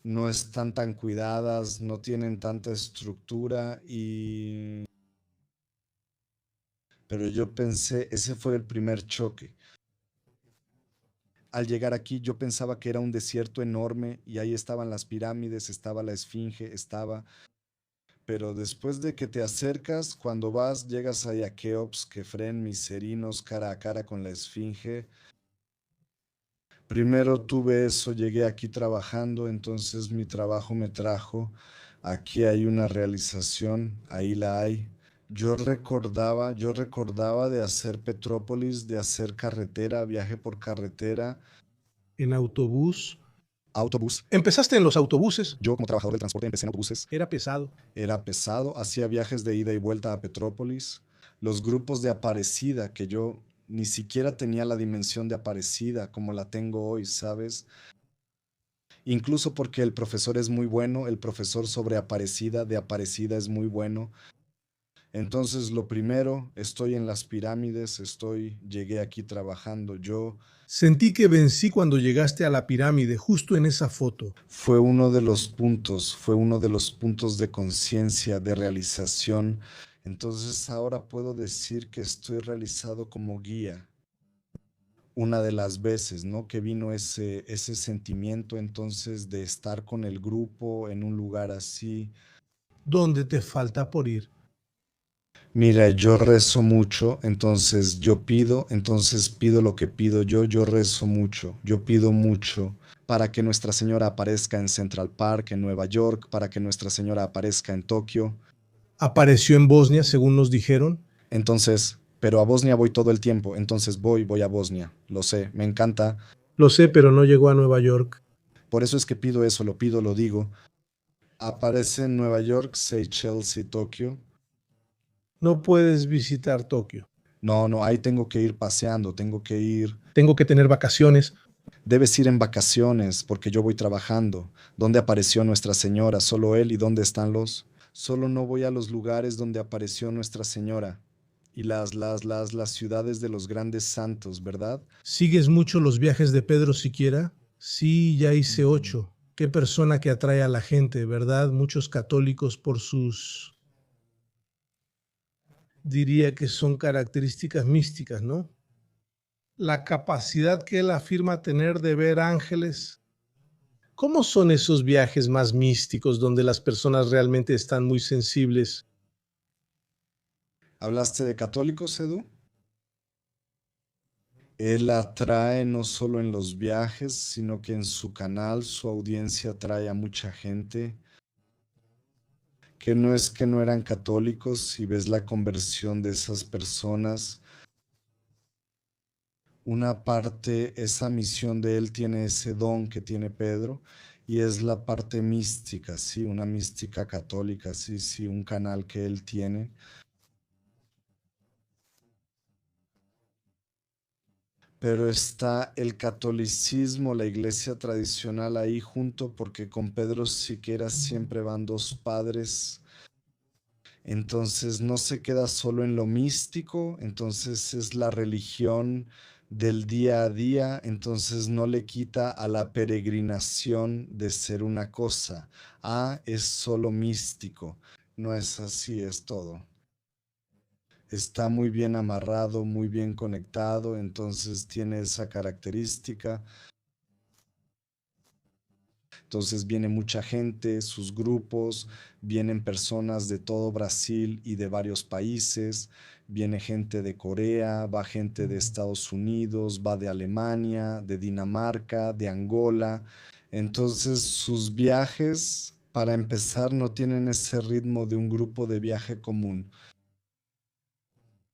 no están tan cuidadas, no tienen tanta estructura y... Pero yo pensé, ese fue el primer choque. Al llegar aquí yo pensaba que era un desierto enorme y ahí estaban las pirámides, estaba la esfinge, estaba... Pero después de que te acercas, cuando vas, llegas a Keops, Kefren, Miserinos, cara a cara con la esfinge. Primero tuve eso, llegué aquí trabajando, entonces mi trabajo me trajo. Aquí hay una realización, ahí la hay. Yo recordaba de hacer Petrópolis, de hacer carretera, viaje por carretera, En autobús. autobús. Empezaste en los autobuses. Yo como trabajador del transporte empecé en autobuses. Era pesado. Era pesado, hacía viajes de ida y vuelta a Petrópolis. Los grupos de Aparecida, que yo ni siquiera tenía la dimensión de Aparecida como la tengo hoy, ¿sabes? Incluso porque el profesor es muy bueno, el profesor sobre Aparecida, de Aparecida es muy bueno. Entonces, lo primero, estoy en las pirámides, llegué aquí trabajando. Sentí que vencí cuando llegaste a la pirámide, justo en esa foto. Fue uno de los puntos de conciencia, de realización. Entonces, ahora puedo decir que estoy realizado como guía. Una de las veces, ¿no? Que vino ese sentimiento entonces de estar con el grupo en un lugar así. ¿Dónde te falta por ir? Mira, yo rezo mucho, entonces pido lo que pido yo rezo mucho, yo pido mucho para que Nuestra Señora aparezca en Central Park, en Nueva York, para que Nuestra Señora aparezca en Tokio. Apareció en Bosnia, según nos dijeron. Entonces, pero a Bosnia voy todo el tiempo, entonces voy a Bosnia, lo sé, me encanta. Lo sé, pero no llegó a Nueva York. Por eso es que pido eso, lo pido, lo digo. Aparece en Nueva York, Seychelles y Tokio. No puedes visitar Tokio. No, no, ahí tengo que ir paseando, tengo que ir. Tengo que tener vacaciones. Debes ir en vacaciones porque yo voy trabajando. ¿Dónde apareció Nuestra Señora? ¿Solo Él? ¿Y dónde están los? Solo no voy a los lugares donde apareció Nuestra Señora y las ciudades de los grandes santos, ¿verdad? ¿Sigues mucho los viajes de Pedro siquiera? Sí, ya hice 8. Qué persona que atrae a la gente, ¿verdad? Muchos católicos por sus... diría que son características místicas, ¿no? La capacidad que él afirma tener de ver ángeles. ¿Cómo son esos viajes más místicos donde las personas realmente están muy sensibles? ¿Hablaste de católicos, Edu? Él atrae no solo en los viajes, sino que en su canal, su audiencia atrae a mucha gente que no es que no eran católicos, si ves la conversión de esas personas, una parte, esa misión de él tiene ese don que tiene Pedro y es la parte mística, sí, una mística católica, sí, sí, un canal que él tiene. Pero está el catolicismo, la iglesia tradicional ahí junto, porque con Pedro Siqueira siempre van dos padres. Entonces no se queda solo en lo místico, entonces es la religión del día a día, entonces no le quita a la peregrinación de ser una cosa. Ah, es solo místico. No es así, es todo. Está muy bien amarrado, muy bien conectado, entonces tiene esa característica. Entonces viene mucha gente, sus grupos, vienen personas de todo Brasil y de varios países, viene gente de Corea, va gente de Estados Unidos, va de Alemania, de Dinamarca, de Angola. Entonces sus viajes, para empezar, no tienen ese ritmo de un grupo de viaje común.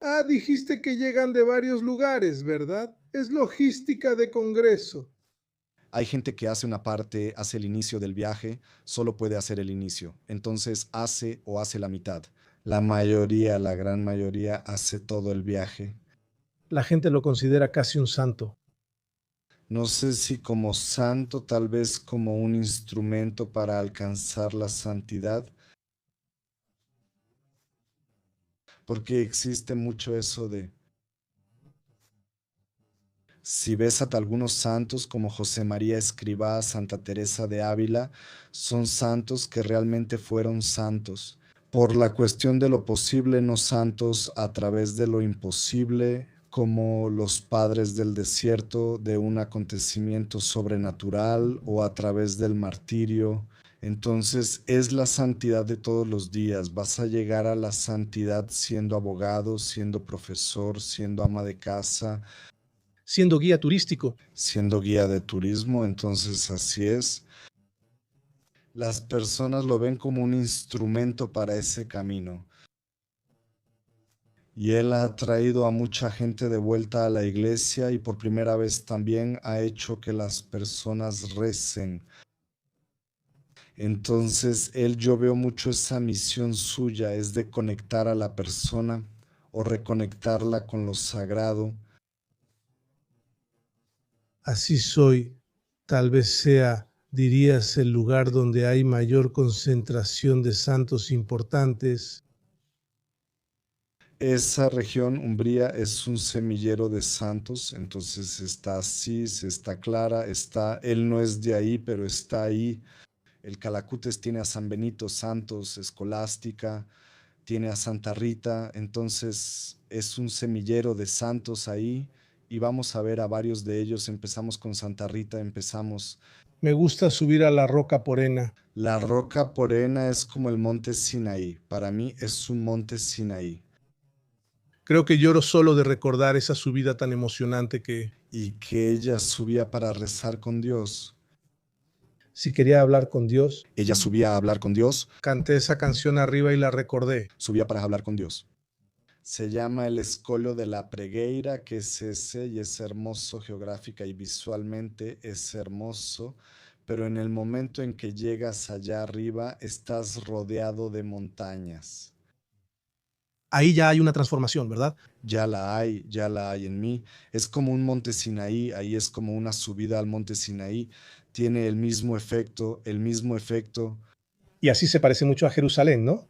Ah, dijiste que llegan de varios lugares, ¿verdad? Es logística de congreso. Hay gente que hace una parte, hace el inicio del viaje, solo puede hacer el inicio. Entonces hace o hace la mitad. La mayoría, la gran mayoría, hace todo el viaje. La gente lo considera casi un santo. No sé si como santo, tal vez como un instrumento para alcanzar la santidad, porque existe mucho eso de, si ves a algunos santos como José María Escrivá, Santa Teresa de Ávila, son santos que realmente fueron santos. Por la cuestión de lo posible, no santos a través de lo imposible, como los padres del desierto de un acontecimiento sobrenatural o a través del martirio. Entonces es la santidad de todos los días. Vas a llegar a la santidad siendo abogado, siendo profesor, siendo ama de casa, Siendo guía turístico. siendo guía de turismo. Entonces así es. Las personas lo ven como un instrumento para ese camino. Y Él ha traído a mucha gente de vuelta a la iglesia y por primera vez también ha hecho que las personas recen. Entonces, yo veo mucho esa misión suya, es de conectar a la persona o reconectarla con lo sagrado. Así soy. Tal vez sea, dirías, el lugar donde hay mayor concentración de santos importantes. Esa región, Umbría, es un semillero de santos, entonces está Asís, está Clara, él no es de ahí, pero está ahí. El Calacutes tiene a San Benito Santos, Escolástica, tiene a Santa Rita, entonces es un semillero de santos ahí y vamos a ver a varios de ellos. Empezamos con Santa Rita, empezamos. Me gusta subir a la roca Porena. La roca Porena es como el monte Sinaí, para mí es un monte Sinaí. Creo que lloro solo de recordar esa subida tan emocionante que, Y que ella subía para rezar con Dios. si quería hablar con Dios, Ella subía a hablar con Dios, canté esa canción arriba y la recordé. subía para hablar con Dios. Se llama el Escollo de la Pregueira, que es ese, y es hermoso geográfica y visualmente es hermoso, pero en el momento en que llegas allá arriba estás rodeado de montañas. Ahí ya hay una transformación, ¿verdad? Ya la hay en mí. Es como un monte Sinaí, ahí es como una subida al monte Sinaí. Tiene el mismo efecto, el mismo efecto. Y así se parece mucho a Jerusalén, ¿no?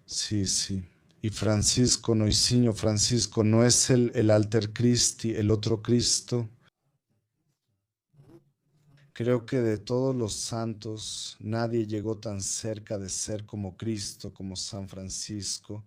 Sí, sí. Y Francisco, Noicinho Francisco, no es el Alter Christi, el otro Cristo. Creo que de todos los santos, nadie llegó tan cerca de ser como Cristo, como San Francisco.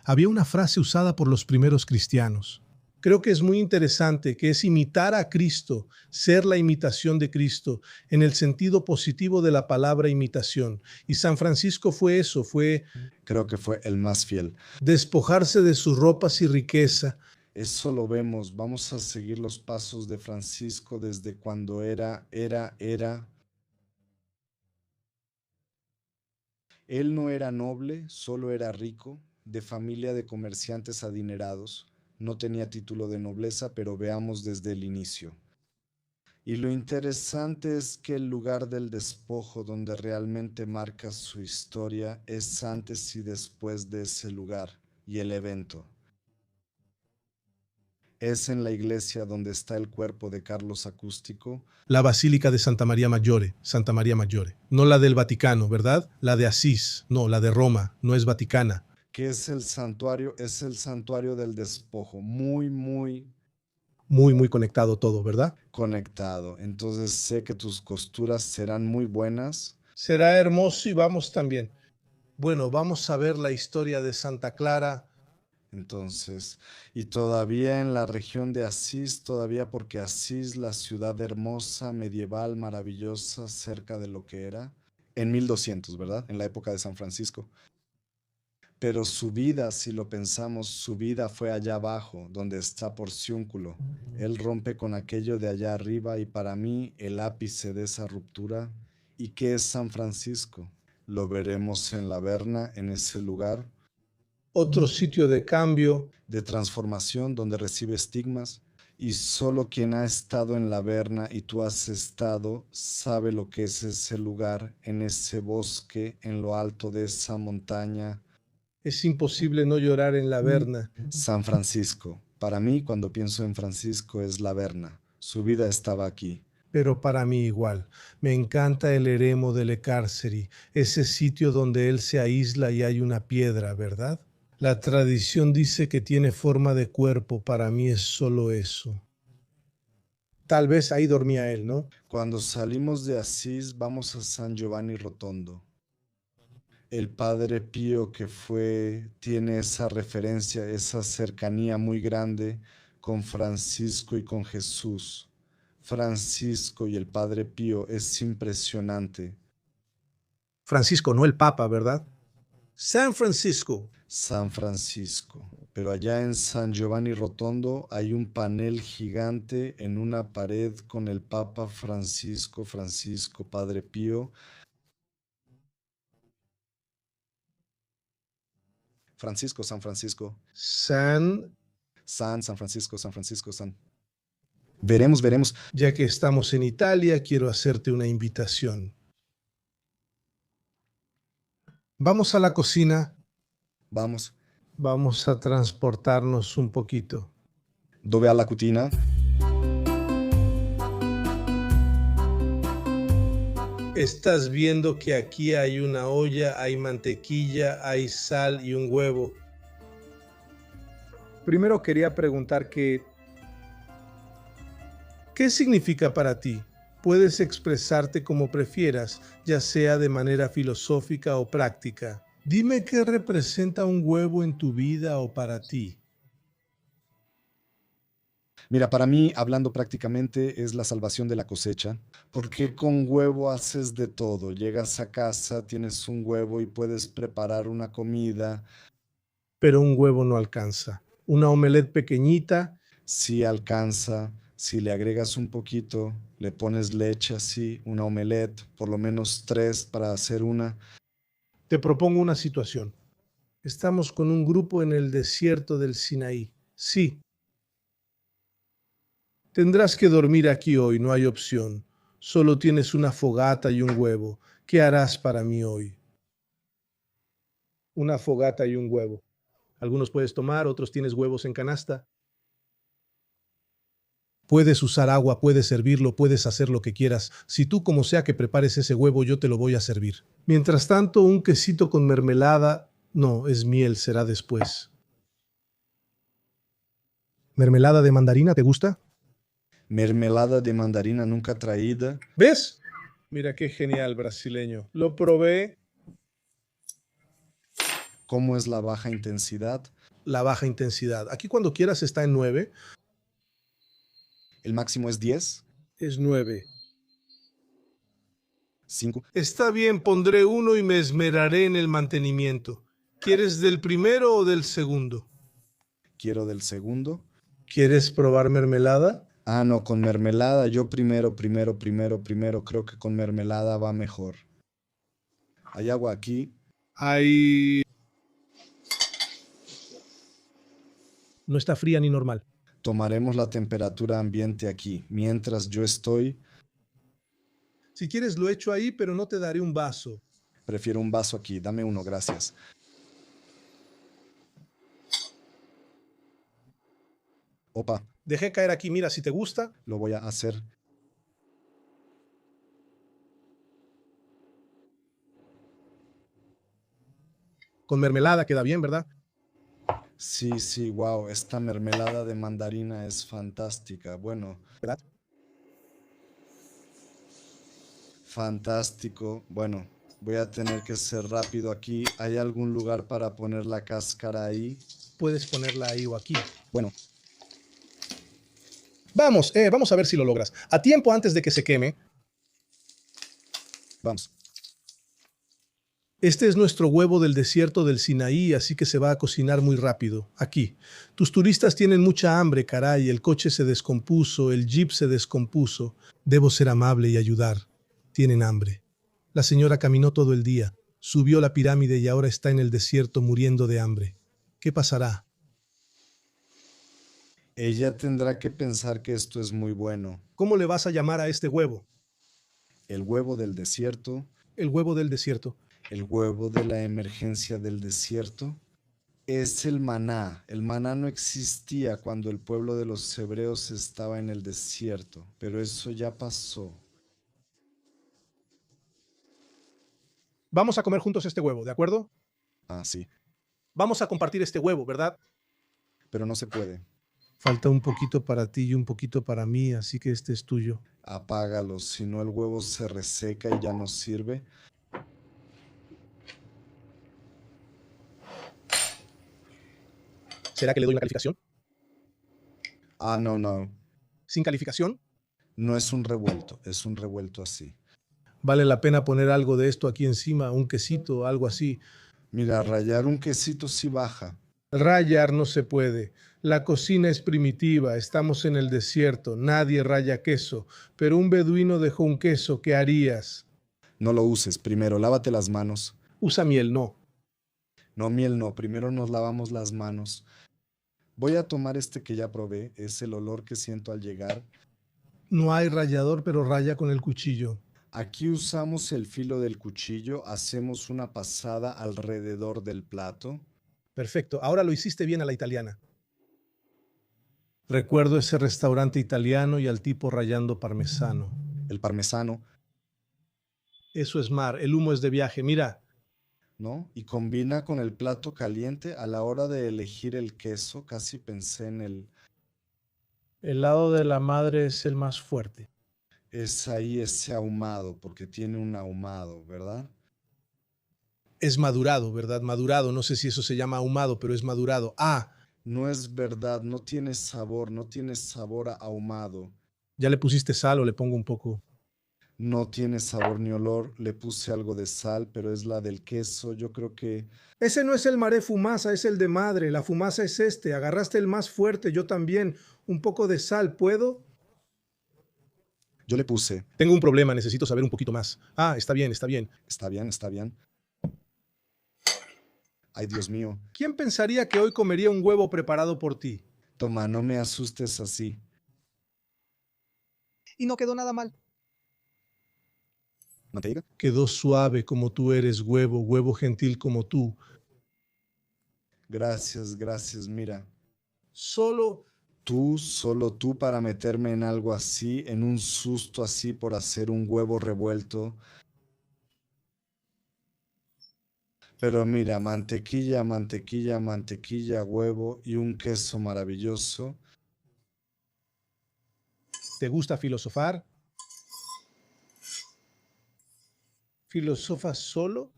Había una frase usada por los primeros cristianos. Creo que es muy interesante, que es imitar a Cristo, ser la imitación de Cristo, en el sentido positivo de la palabra imitación. Y San Francisco fue eso, fue Creo que fue el más fiel. despojarse de sus ropas y riqueza. Eso lo vemos. Vamos a seguir los pasos de Francisco desde cuando era. Él no era noble, solo era rico, de familia de comerciantes adinerados. No tenía título de nobleza, pero veamos desde el inicio. Y lo interesante es que el lugar del despojo donde realmente marca su historia es antes y después de ese lugar y el evento. Es en la iglesia donde está el cuerpo de Carlos Acústico, La Basílica de Santa María Maggiore, Santa María Maggiore. No la del Vaticano, ¿verdad? La de Asís, no, la de Roma, no es vaticana. que es el santuario del despojo, muy, muy Muy, muy conectado todo, ¿verdad? conectado. Entonces sé que tus costuras serán muy buenas. Será hermoso y vamos también. Bueno, vamos a ver la historia de Santa Clara. Entonces, y todavía en la región de Asís, todavía porque Asís, la ciudad hermosa, medieval, maravillosa, cerca de lo que era, en 1200, ¿verdad? En la época de San Francisco. Pero su vida, si lo pensamos, su vida fue allá abajo, donde está Porciúnculo. Él rompe con aquello de allá arriba y para mí el ápice de esa ruptura. ¿Y qué es San Francisco? Lo veremos en la Verna, en ese lugar Otro sitio de cambio. de transformación donde recibe estigmas. Y solo quien ha estado en la Verna y tú has estado sabe lo que es ese lugar, en ese bosque, en lo alto de esa montaña, Es imposible no llorar en la Berna. San Francisco. Para mí, cuando pienso en Francisco, es la Berna. Su vida estaba aquí. Pero para mí igual. Me encanta el eremo de Le Carceri, ese sitio donde él se aísla y hay una piedra, ¿verdad? La tradición dice que tiene forma de cuerpo, para mí es solo eso. Tal vez ahí dormía él, ¿no? Cuando salimos de Asís, vamos a San Giovanni Rotondo. El Padre Pío tiene esa referencia, esa cercanía muy grande con Francisco y con Jesús. Francisco y el Padre Pío es impresionante. Francisco, no el Papa, ¿verdad? San Francisco. San Francisco. Pero allá en San Giovanni Rotondo hay un panel gigante en una pared con el Papa Francisco, Padre Pío. Francisco, San Francisco. San Francisco, San Francisco, San. Veremos. Ya que estamos en Italia, quiero hacerte una invitación. Vamos a la cocina. Vamos. Vamos a transportarnos un poquito. Dove alla cucina? Estás viendo que aquí hay una olla, hay mantequilla, hay sal y un huevo. Primero quería preguntar ¿qué significa para ti? Puedes expresarte como prefieras, ya sea de manera filosófica o práctica. Dime qué representa un huevo en tu vida o para ti. Mira, para mí, hablando prácticamente, es la salvación de la cosecha, porque con huevo haces de todo. Llegas a casa, tienes un huevo y puedes preparar una comida. Pero un huevo no alcanza. Una omelette pequeñita. Sí alcanza, si le agregas un poquito, le pones leche así, una omelette, por lo menos 3 para hacer una. Te propongo una situación. Estamos con un grupo en el desierto del Sinaí. Sí. Tendrás que dormir aquí hoy, no hay opción. Solo tienes una fogata y un huevo. ¿Qué harás para mí hoy? Una fogata y un huevo. Algunos puedes tomar, otros tienes huevos en canasta. Puedes usar agua, puedes servirlo, puedes hacer lo que quieras. Si tú como sea que prepares ese huevo, yo te lo voy a servir. Mientras tanto, un quesito con mermelada, no, es miel, será después. ¿Mermelada de mandarina te gusta? Mermelada de mandarina nunca traída. ¿Ves? Mira qué genial brasileño. Lo probé. ¿Cómo es la baja intensidad? La baja intensidad. Aquí cuando quieras está en 9. El máximo es 10. Es 9. 5. Está bien, pondré 1 y me esmeraré en el mantenimiento. ¿Quieres del primero o del segundo? Quiero del segundo. ¿Quieres probar mermelada? Ah, no, con mermelada. Yo primero. Creo que con mermelada va mejor. Hay agua aquí. No está fría ni normal. Tomaremos la temperatura ambiente aquí, mientras yo estoy. Si quieres lo echo ahí, pero no te daré un vaso. Prefiero un vaso aquí. Dame uno, gracias. Opa, Dejé caer aquí, mira, si te gusta. lo voy a hacer. Con mermelada queda bien, ¿verdad? Sí, wow, esta mermelada de mandarina es fantástica. Bueno, ¿Verdad? fantástico. Bueno, voy a tener que ser rápido aquí. ¿Hay algún lugar para poner la cáscara ahí? Puedes ponerla ahí o aquí. Bueno, Vamos a ver si lo logras. A tiempo antes de que se queme. vamos. Este es nuestro huevo del desierto del Sinaí, así que se va a cocinar muy rápido. Aquí. Tus turistas tienen mucha hambre, caray. El coche se descompuso, el jeep se descompuso. Debo ser amable y ayudar. Tienen hambre. La señora caminó todo el día, subió la pirámide y ahora está en el desierto muriendo de hambre. ¿Qué pasará? Ella tendrá que pensar que esto es muy bueno. ¿Cómo le vas a llamar a este huevo? El huevo del desierto, El huevo del desierto. el huevo de la emergencia del desierto. Es el maná. El maná no existía cuando el pueblo de los hebreos estaba en el desierto, pero eso ya pasó. Vamos a comer juntos este huevo, ¿de acuerdo? Ah, sí, Vamos a compartir este huevo, ¿verdad? pero no se puede. Falta un poquito para ti y un poquito para mí, así que este es tuyo. Apágalo, si no el huevo se reseca y ya no sirve. ¿Será que le doy una calificación? Ah, no, no. ¿Sin calificación? No es un revuelto así. Vale la pena poner algo de esto aquí encima, un quesito, algo así. Mira, rallar un quesito sí baja. Rayar no se puede. La cocina es primitiva, estamos en el desierto, nadie raya queso, pero un beduino dejó un queso, ¿qué harías? No lo uses, primero lávate las manos. Usa miel, no. No, miel no, primero nos lavamos las manos. Voy a tomar este que ya probé, es el olor que siento al llegar. No hay rallador, pero raya con el cuchillo. Aquí usamos el filo del cuchillo, hacemos una pasada alrededor del plato. Perfecto, ahora lo hiciste bien a la italiana. Recuerdo ese restaurante italiano y al tipo rayando parmesano. El parmesano, Eso es mar, el humo es de viaje. Mira, ¿no? Y combina con el plato caliente. A la hora de elegir el queso, casi pensé en el... el lado de la madre es el más fuerte. Es ahí ese ahumado, porque tiene un ahumado, ¿verdad? Es madurado, ¿verdad? Madurado, no sé si eso se llama ahumado, pero es madurado. Ah, No es verdad, no tiene sabor a ahumado. ¿ya le pusiste sal o le pongo un poco? No tiene sabor ni olor. Le puse algo de sal, pero es la del queso. Yo creo que Ese no es el maré fumasa, es el de madre. La fumasa es este. Agarraste el más fuerte, yo también. Un poco de sal, ¿puedo? yo le puse. Tengo un problema, necesito saber un poquito más. Ah, está bien, está bien. Está bien, está bien. Ay, Dios mío. ¿Quién pensaría que hoy comería un huevo preparado por ti? Toma, no me asustes así. Y no quedó nada mal. ¿Manteiga? Quedó suave como tú eres, huevo, huevo gentil como tú. Gracias, gracias. Mira, Solo solo tú para meterme en algo así, en un susto así por hacer un huevo revuelto. Pero mira, mantequilla, mantequilla, mantequilla, huevo y un queso maravilloso. te gusta filosofar. ¿Filosofas solo?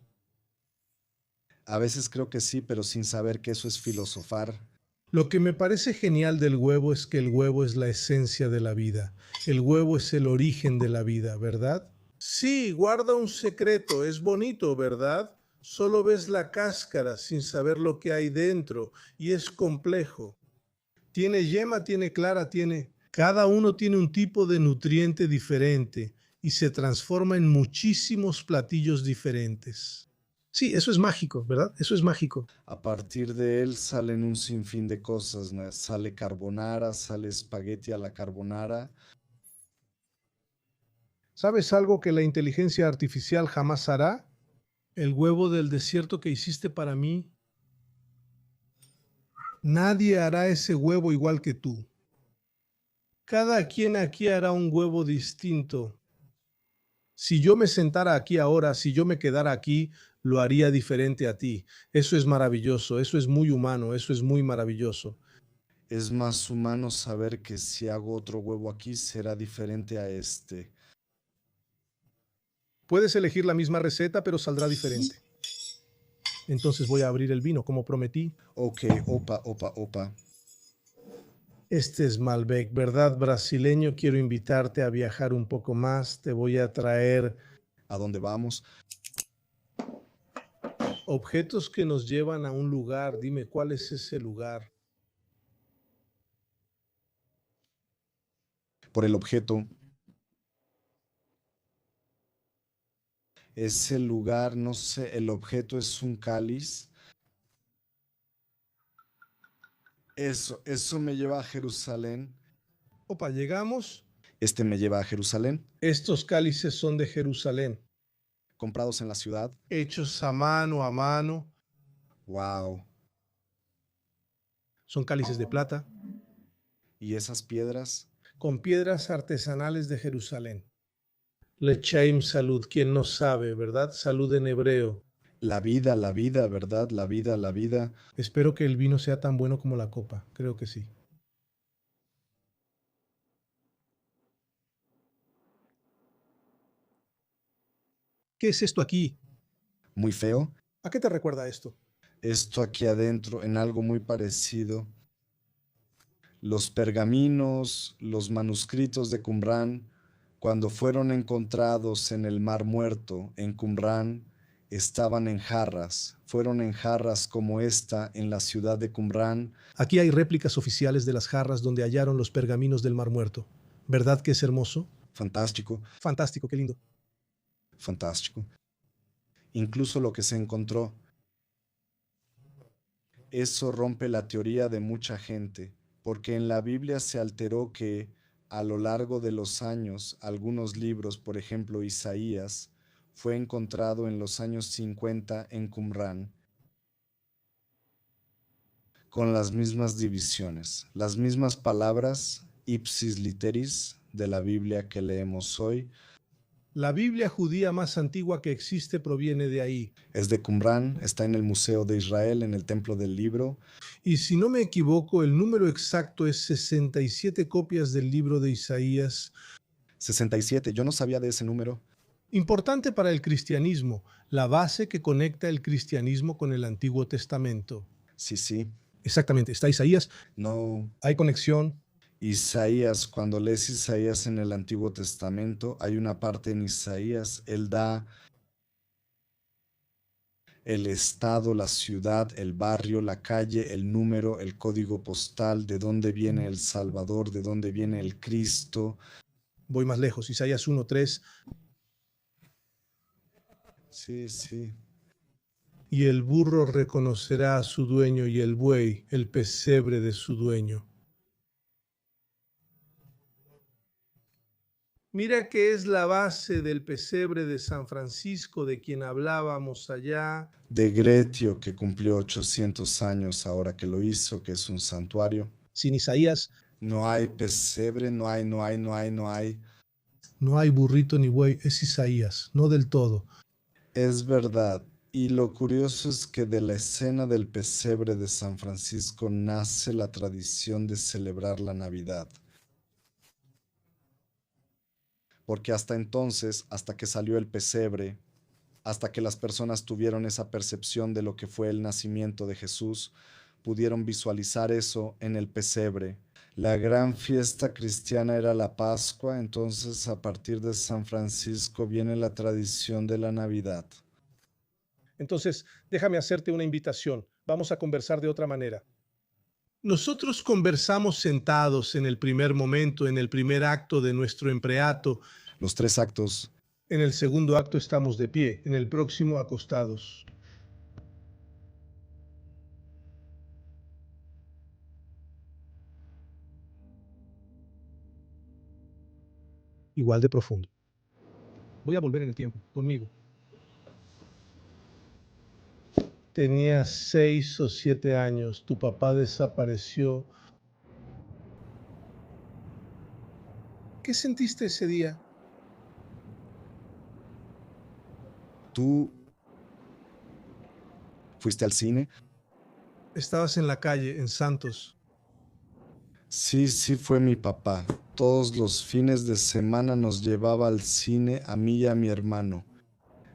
A veces creo que sí, pero sin saber que eso es filosofar. Lo que me parece genial del huevo es que el huevo es la esencia de la vida. El huevo es el origen de la vida, ¿verdad? Sí, guarda un secreto. Es bonito, ¿verdad? Solo ves la cáscara sin saber lo que hay dentro y es complejo. Tiene yema, tiene clara, tiene... Cada uno tiene un tipo de nutriente diferente y se transforma en muchísimos platillos diferentes. Sí, eso es mágico, ¿verdad? Eso es mágico. A partir de él salen un sinfín de cosas, ¿no? Sale carbonara, sale espagueti a la carbonara. ¿Sabes algo que la inteligencia artificial jamás hará? El huevo del desierto que hiciste para mí. Nadie hará ese huevo igual que tú. Cada quien aquí hará un huevo distinto. Si yo me sentara aquí ahora, si yo me quedara aquí, lo haría diferente a ti. Eso es maravilloso, eso es muy humano, eso es muy maravilloso. Es más humano saber que si hago otro huevo aquí será diferente a este. Puedes elegir la misma receta, pero saldrá diferente. Entonces voy a abrir el vino, como prometí. Ok, opa, opa, opa. Este es Malbec, ¿verdad, brasileño? Quiero invitarte a viajar un poco más. Te voy a traer ¿A dónde vamos? objetos que nos llevan a un lugar. Dime, ¿cuál es ese lugar? Por el objeto. Ese lugar, no sé, el objeto es un cáliz. Eso me lleva a Jerusalén. Opa, llegamos. Este me lleva a Jerusalén. Estos cálices son de Jerusalén, Comprados en la ciudad. hechos a mano, a mano. Wow. Son cálices de plata Y esas piedras, con piedras artesanales de Jerusalén. Lechaim salud, quien no sabe, ¿verdad? Salud en hebreo. la vida, ¿verdad? La vida, la vida. Espero que el vino sea tan bueno como la copa. Creo que sí. ¿Qué es esto aquí? Muy feo. ¿A qué te recuerda esto? Esto aquí adentro, en algo muy parecido. Los pergaminos, los manuscritos de Qumrán, cuando fueron encontrados en el Mar Muerto, en Qumrán, estaban en jarras. Fueron en jarras como esta en la ciudad de Qumrán. Aquí hay réplicas oficiales de las jarras donde hallaron los pergaminos del Mar Muerto. ¿Verdad que es hermoso? Fantástico, Fantástico, qué lindo. fantástico. Incluso lo que se encontró. Eso rompe la teoría de mucha gente, porque en la Biblia se alteró que a lo largo de los años algunos libros, por ejemplo Isaías, fue encontrado en los años 50 en Qumrán, con las mismas divisiones, las mismas palabras ipsis literis de la Biblia que leemos hoy. La Biblia judía más antigua que existe proviene de ahí. Es de Qumrán, está en el Museo de Israel, en el Templo del Libro. Y si no me equivoco, el número exacto es 67 copias del libro de Isaías. 67, yo no sabía de ese número. Importante para el cristianismo, la base que conecta el cristianismo con el Antiguo Testamento. Sí, sí, Exactamente, está Isaías, no. hay conexión. Isaías, cuando lees Isaías en el Antiguo Testamento, hay una parte en Isaías, él da el estado, la ciudad, el barrio, la calle, el número, el código postal, de dónde viene el Salvador, de dónde viene el Cristo. Voy más lejos, Isaías 1:3. Sí, sí. Y el burro reconocerá a su dueño y el buey el pesebre de su dueño. Mira que es la base del pesebre de San Francisco de quien hablábamos allá. De Gretio, que cumplió 800 años ahora que lo hizo, que es un santuario. Sin Isaías No hay pesebre, no hay. no hay burrito ni buey, es Isaías, no del todo. Es verdad. Y lo curioso es que de la escena del pesebre de San Francisco nace la tradición de celebrar la Navidad. Porque hasta entonces, hasta que salió el pesebre, hasta que las personas tuvieron esa percepción de lo que fue el nacimiento de Jesús, pudieron visualizar eso en el pesebre. La gran fiesta cristiana era la Pascua, entonces a partir de San Francisco viene la tradición de la Navidad. Entonces, déjame hacerte una invitación. Vamos a conversar de otra manera. Nosotros conversamos sentados en el primer momento, en el primer acto de nuestro empreato. Los tres actos. En el segundo acto estamos de pie, en el próximo acostados. Igual de profundo. Voy a volver en el tiempo, conmigo. Tenías 6 o 7 años, tu papá desapareció. ¿Qué sentiste ese día? ¿Tú fuiste al cine? Estabas en la calle, en Santos. Sí, sí fue mi papá. Todos los fines de semana nos llevaba al cine a mí y a mi hermano.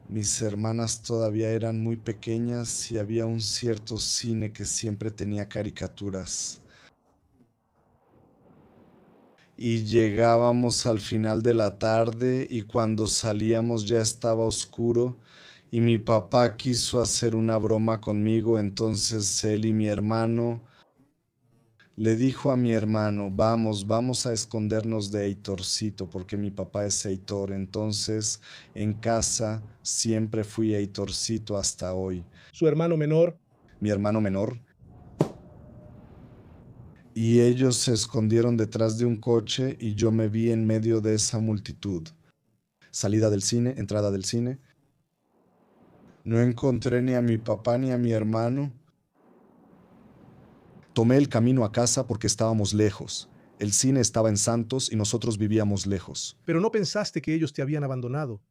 Mis hermanas todavía eran muy pequeñas y había un cierto cine que siempre tenía caricaturas. Y llegábamos al final de la tarde y cuando salíamos ya estaba oscuro y mi papá quiso hacer una broma conmigo, entonces él y mi hermano le dijo a mi hermano, vamos a escondernos de Heitorcito, porque mi papá es Heitor. Entonces, en casa siempre fui Heitorcito hasta hoy. Su hermano menor. Mi hermano menor. Y ellos se escondieron detrás de un coche y yo me vi en medio de esa multitud. Salida del cine, entrada del cine. No encontré ni a mi papá ni a mi hermano. Tomé el camino a casa porque estábamos lejos. El cine estaba en Santos y nosotros vivíamos lejos. Pero no pensaste que ellos te habían abandonado.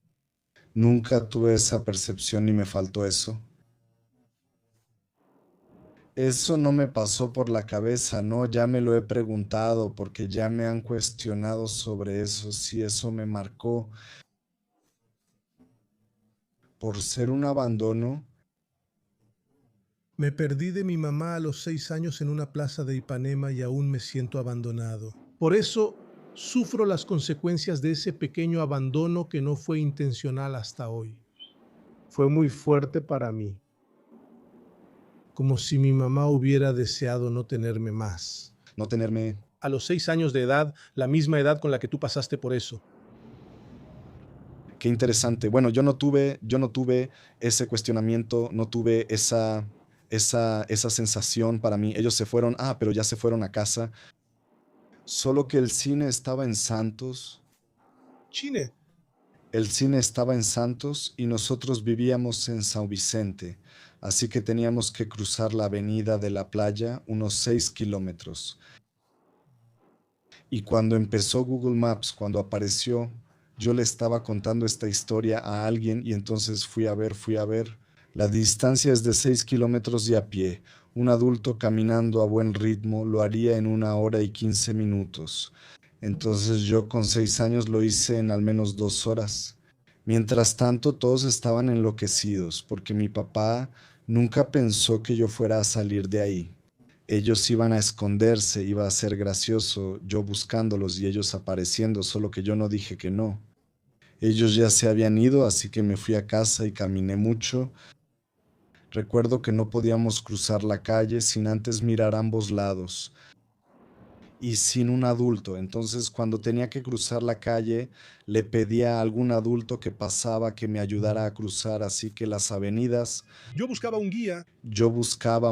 Nunca tuve esa percepción ni me faltó eso. Eso no me pasó por la cabeza, no, ya me lo he preguntado porque ya me han cuestionado sobre eso, si eso me marcó por ser un abandono. Me perdí de mi mamá a los 6 años en una plaza de Ipanema y aún me siento abandonado. Por eso sufro las consecuencias de ese pequeño abandono que no fue intencional hasta hoy. Fue muy fuerte para mí, como si mi mamá hubiera deseado no tenerme más. No tenerme. A los 6 años de edad, la misma edad con la que tú pasaste por eso. Qué interesante. Bueno, yo no tuve ese cuestionamiento, no tuve esa sensación para mí. Ellos se fueron, pero ya se fueron a casa. Solo que el cine estaba en Santos. Chine, El cine estaba en Santos y nosotros vivíamos en São Vicente, así que teníamos que cruzar la avenida de la playa unos 6 kilómetros. Y cuando empezó Google Maps, cuando apareció, yo le estaba contando esta historia a alguien y entonces fui a ver. La distancia es de 6 kilómetros y a pie. Un adulto caminando a buen ritmo lo haría en 1 hora y 15 minutos. Entonces yo con 6 años lo hice en al menos 2 horas. Mientras tanto, todos estaban enloquecidos porque mi papá nunca pensó que yo fuera a salir de ahí. Ellos iban a esconderse, iba a ser gracioso, yo buscándolos y ellos apareciendo, solo que yo no dije que no. Ellos ya se habían ido, así que me fui a casa y caminé mucho. Recuerdo que no podíamos cruzar la calle sin antes mirar ambos lados y sin un adulto. Entonces, cuando tenía que cruzar la calle, le pedía a algún adulto que pasaba que me ayudara a cruzar, así que las avenidas yo buscaba un guía. yo buscaba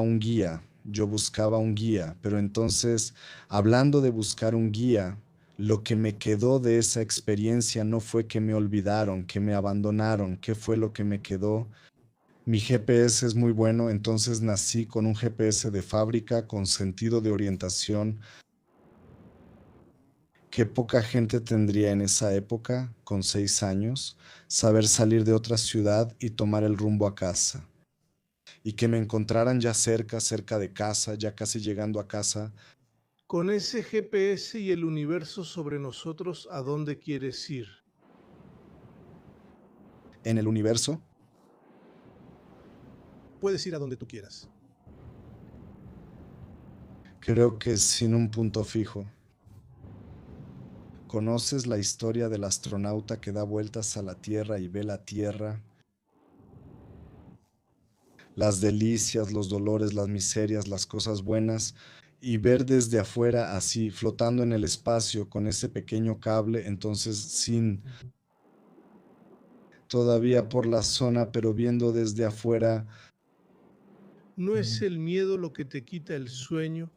un guía, pero entonces, hablando de buscar un guía, lo que me quedó de esa experiencia no fue que me olvidaron, que me abandonaron, ¿qué fue lo que me quedó? Mi GPS es muy bueno, entonces nací con un GPS de fábrica, con sentido de orientación, que poca gente tendría en esa época, con 6 años, saber salir de otra ciudad y tomar el rumbo a casa y que me encontraran ya cerca, cerca de casa, ya casi llegando a casa. Con ese GPS y el universo sobre nosotros, ¿a dónde quieres ir? En el universo, Puedes ir a donde tú quieras. creo que sin un punto fijo. ¿Conoces la historia del astronauta que da vueltas a la Tierra y ve la Tierra? Las delicias, los dolores, las miserias, las cosas buenas, y ver desde afuera así, flotando en el espacio con ese pequeño cable, entonces sin todavía por la zona, pero viendo desde afuera. ¿No es el miedo lo que te quita el sueño?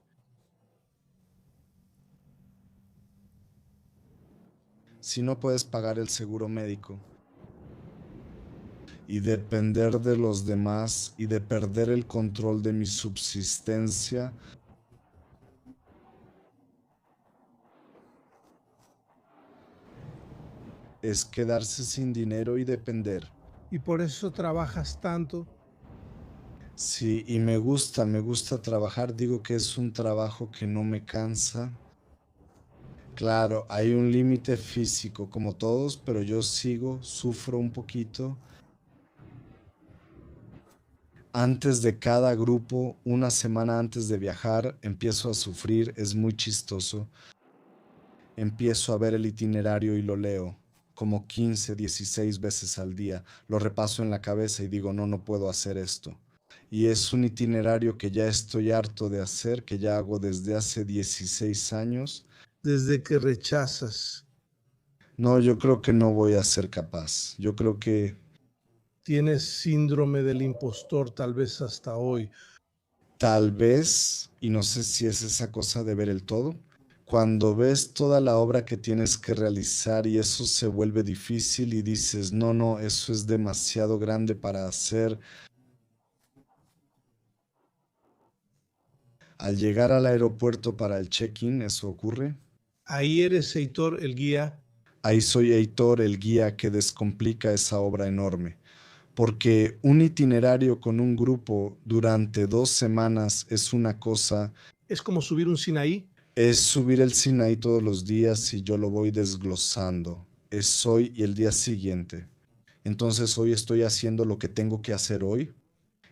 Si no puedes pagar el seguro médico y depender de los demás y de perder el control de mi subsistencia, es quedarse sin dinero y depender. ¿Y por eso trabajas tanto? Sí, y me gusta trabajar, digo que es un trabajo que no me cansa. Claro, hay un límite físico como todos, pero yo sigo, sufro un poquito. Antes de cada grupo, una semana antes de viajar, empiezo a sufrir, es muy chistoso. Empiezo a ver el itinerario y lo leo como 15, 16 veces al día. Lo repaso en la cabeza y digo, no, no puedo hacer esto. Y es un itinerario que ya estoy harto de hacer, que ya hago desde hace 16 años. Desde que rechazas. No, yo creo que no voy a ser capaz. Yo creo que Tienes síndrome del impostor tal vez hasta hoy. tal vez, y no sé si es esa cosa de ver el todo, cuando ves toda la obra que tienes que realizar y eso se vuelve difícil y dices, no, no, eso es demasiado grande para hacer, Al llegar al aeropuerto para el check-in, eso ocurre. Ahí eres Heitor, el guía. Ahí soy Heitor, el guía que descomplica esa obra enorme. Porque un itinerario con un grupo durante 2 semanas es una cosa, Es como subir un Sinaí. es subir el Sinaí todos los días y yo lo voy desglosando. Es hoy y el día siguiente. Entonces hoy estoy haciendo lo que tengo que hacer hoy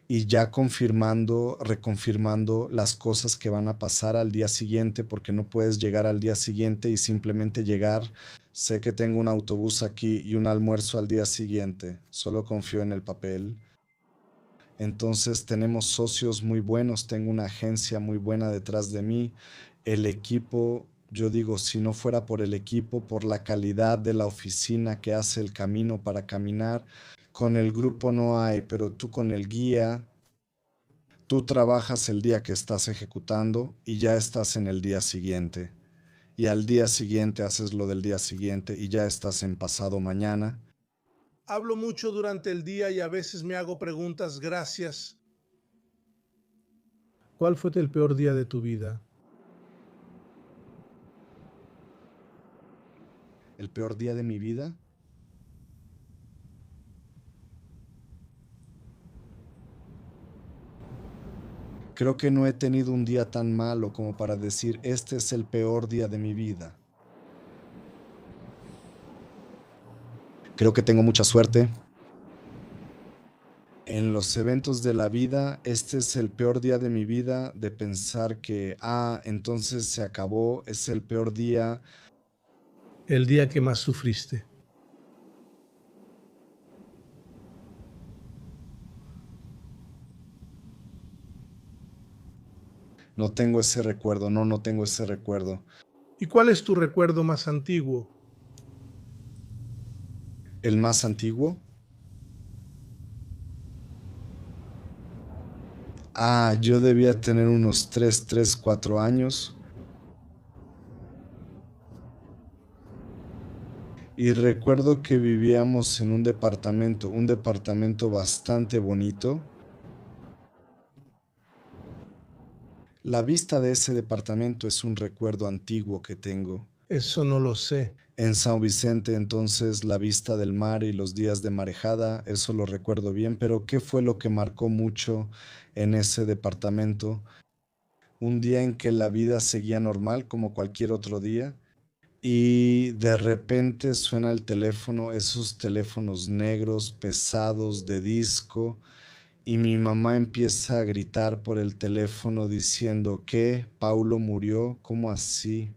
y ya confirmando, reconfirmando las cosas que van a pasar al día siguiente, porque no puedes llegar al día siguiente y simplemente llegar. Sé que tengo un autobús aquí y un almuerzo al día siguiente. Solo confío en el papel. Entonces tenemos socios muy buenos, tengo una agencia muy buena detrás de mí. El equipo, yo digo, si no fuera por el equipo, por la calidad de la oficina que hace el camino para caminar, con el grupo no hay, pero tú con el guía, tú trabajas el día que estás ejecutando y ya estás en el día siguiente. Y al día siguiente haces lo del día siguiente y ya estás en pasado mañana. Hablo mucho durante el día y a veces me hago preguntas. Gracias. ¿Cuál fue el peor día de tu vida? El peor día de mi vida. Creo que no he tenido un día tan malo como para decir, este es el peor día de mi vida. Creo que tengo mucha suerte. En los eventos de la vida, este es el peor día de mi vida, de pensar que, entonces se acabó, es el peor día. El día que más sufriste. No tengo ese recuerdo, no tengo ese recuerdo. ¿Y cuál es tu recuerdo más antiguo? El más antiguo. Yo debía tener unos 4 años. Y recuerdo que vivíamos en un departamento bastante bonito. La vista de ese departamento es un recuerdo antiguo que tengo. Eso no lo sé. En San Vicente, entonces, la vista del mar y los días de marejada, eso lo recuerdo bien, pero ¿qué fue lo que marcó mucho en ese departamento? Un día en que la vida seguía normal como cualquier otro día y de repente suena el teléfono, esos teléfonos negros, pesados de disco, y mi mamá empieza a gritar por el teléfono diciendo que Paulo murió. ¿Cómo así?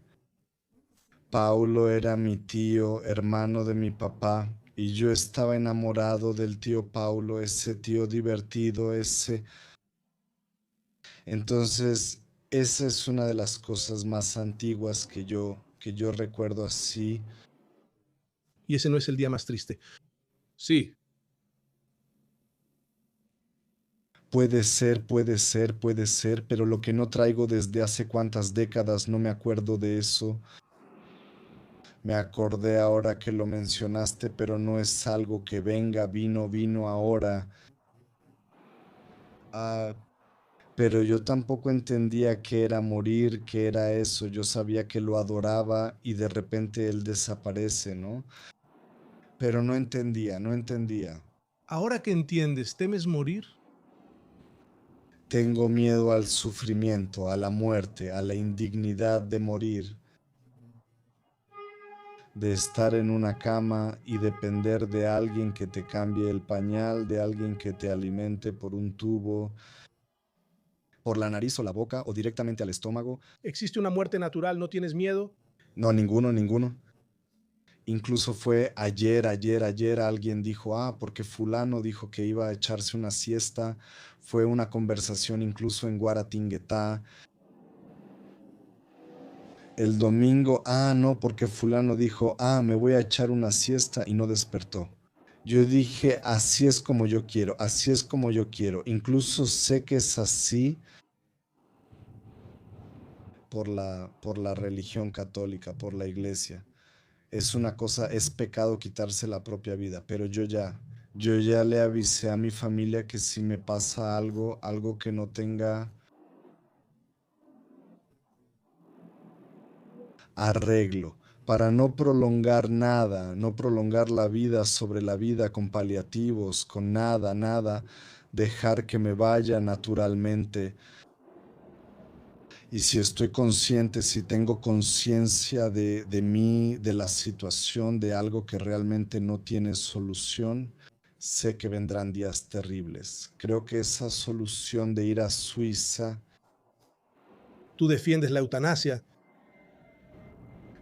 Paulo era mi tío, hermano de mi papá, y yo estaba enamorado del tío Paulo, ese tío divertido, ese. Entonces, esa es una de las cosas más antiguas que yo recuerdo así. Y ese no es el día más triste. Sí. Puede ser, pero lo que no traigo desde hace cuántas décadas, no me acuerdo de eso. Me acordé ahora que lo mencionaste, pero no es algo que venga, vino ahora. Ah, pero yo tampoco entendía qué era morir, qué era eso. Yo sabía que lo adoraba y de repente él desaparece, ¿no? Pero no entendía. Ahora que entiendes, ¿temes morir? Tengo miedo al sufrimiento, a la muerte, a la indignidad de morir, de estar en una cama y depender de alguien que te cambie el pañal, de alguien que te alimente por un tubo, por la nariz o la boca o directamente al estómago. ¿Existe una muerte natural? ¿No tienes miedo? No, ninguno. Incluso fue ayer alguien dijo, porque fulano dijo que iba a echarse una siesta. Fue una conversación incluso en Guaratinguetá. El domingo, no, porque fulano dijo, me voy a echar una siesta y no despertó. Yo dije, así es como yo quiero, así es como yo quiero. Incluso sé que es así por la religión católica, por la iglesia. Es una cosa, es pecado quitarse la propia vida, pero yo ya le avisé a mi familia que si me pasa algo, algo que no tenga, arreglo, para no prolongar nada, no prolongar la vida sobre la vida con paliativos, con nada, nada, dejar que me vaya naturalmente. Y si estoy consciente, si tengo conciencia de mí, de la situación, de algo que realmente no tiene solución, sé que vendrán días terribles. Creo que esa solución de ir a Suiza, Tú defiendes la eutanasia.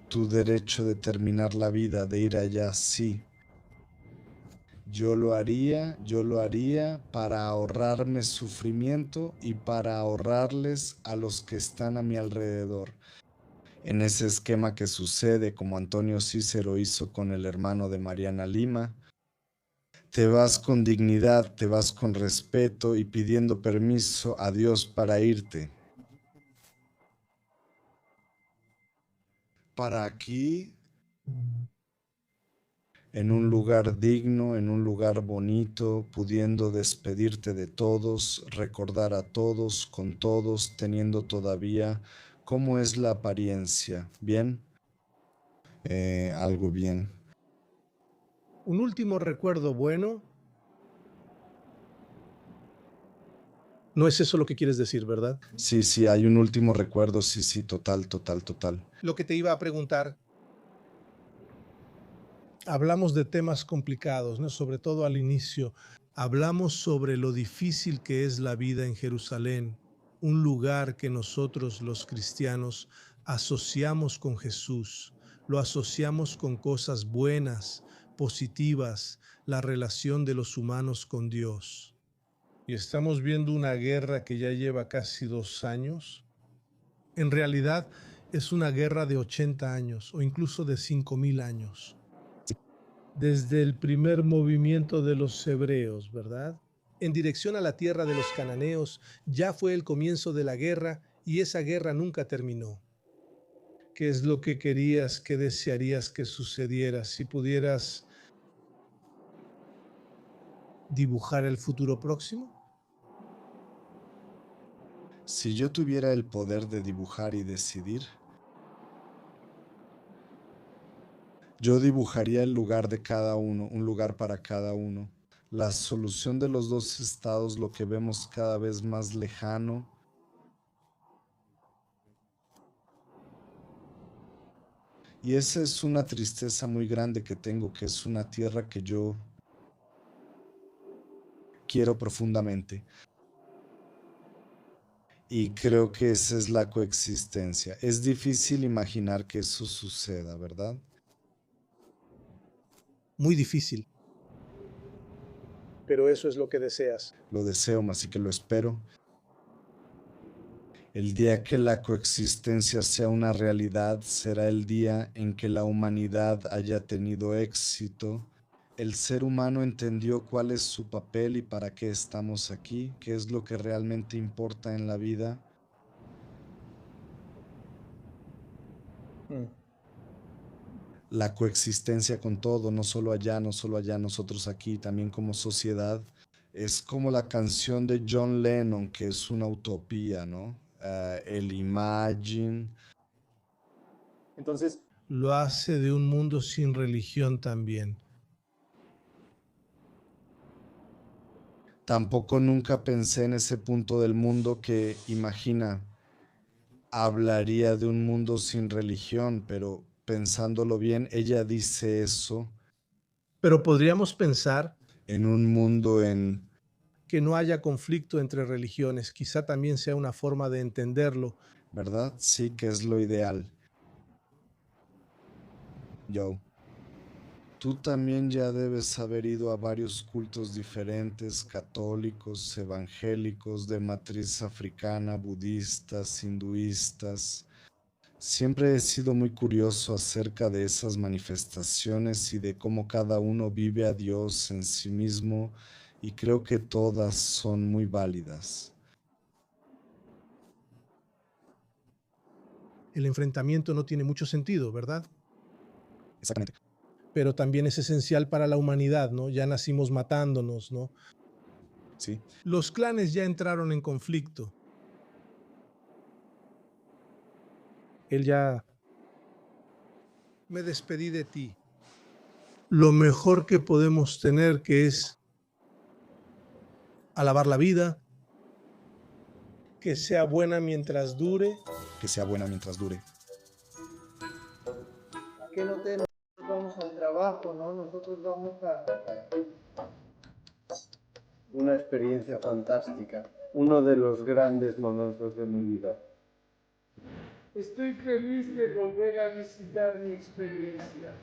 tu derecho de terminar la vida, de ir allá, sí. Yo lo haría para ahorrarme sufrimiento y para ahorrarles a los que están a mi alrededor. En ese esquema que sucede, como Antonio Cícero hizo con el hermano de Mariana Lima, te vas con dignidad, te vas con respeto y pidiendo permiso a Dios para irte. Para aquí, en un lugar digno, en un lugar bonito, pudiendo despedirte de todos, recordar a todos, con todos, teniendo todavía cómo es la apariencia. ¿Bien? Algo bien. Un último recuerdo bueno. No es eso lo que quieres decir, ¿verdad? Sí, sí, hay un último recuerdo, sí, sí, total, total, total. Lo que te iba a preguntar, hablamos de temas complicados, ¿no? Sobre todo al inicio. Hablamos sobre lo difícil que es la vida en Jerusalén, un lugar que nosotros los cristianos asociamos con Jesús, lo asociamos con cosas buenas, positivas, la relación de los humanos con Dios. Y estamos viendo una guerra que ya lleva casi 2 años. En realidad es una guerra de 80 años o incluso de 5000 años. Desde el primer movimiento de los hebreos, ¿verdad? En dirección a la tierra de los cananeos, ya fue el comienzo de la guerra y esa guerra nunca terminó. ¿Qué es lo que querías, qué desearías que sucediera si pudieras dibujar el futuro próximo? Si yo tuviera el poder de dibujar y decidir, yo dibujaría el lugar de cada uno, un lugar para cada uno. La solución de los dos estados, lo que vemos cada vez más lejano. Y esa es una tristeza muy grande que tengo, que es una tierra que yo quiero profundamente. Y creo que esa es la coexistencia. Es difícil imaginar que eso suceda, ¿verdad? Muy difícil, pero eso es lo que deseas. Lo deseo, así que lo espero. El día que la coexistencia sea una realidad será el día en que la humanidad haya tenido éxito. El ser humano entendió cuál es su papel y para qué estamos aquí, qué es lo que realmente importa en la vida. Mm. La coexistencia con todo, no solo allá, no solo allá, nosotros aquí, también como sociedad. Es como la canción de John Lennon, que es una utopía, ¿no? El Imagine. Entonces, Lo hace de un mundo sin religión también. tampoco nunca pensé en ese punto del mundo que, imagina, hablaría de un mundo sin religión, pero pensándolo bien, ella dice eso Pero podríamos pensar en un mundo en, que no haya conflicto entre religiones. Quizá también sea una forma de entenderlo. ¿verdad? Sí que es lo ideal. Yo. Tú también ya debes haber ido a varios cultos diferentes, católicos, evangélicos, de matriz africana, budistas, hinduistas. Siempre he sido muy curioso acerca de esas manifestaciones y de cómo cada uno vive a Dios en sí mismo y creo que todas son muy válidas. El enfrentamiento no tiene mucho sentido, ¿verdad? Exactamente. Pero también es esencial para la humanidad, ¿no? Ya nacimos matándonos, ¿no? Sí. Los clanes ya entraron en conflicto. Él ya me despedí de ti. Lo mejor que podemos tener que es alabar la vida, que sea buena mientras dure. que sea buena mientras dure. Que no te nosotros vamos al trabajo, ¿no? Nosotros vamos a una experiencia fantástica, uno de los grandes momentos de mi vida. Estoy feliz de volver a visitar mi experiencia.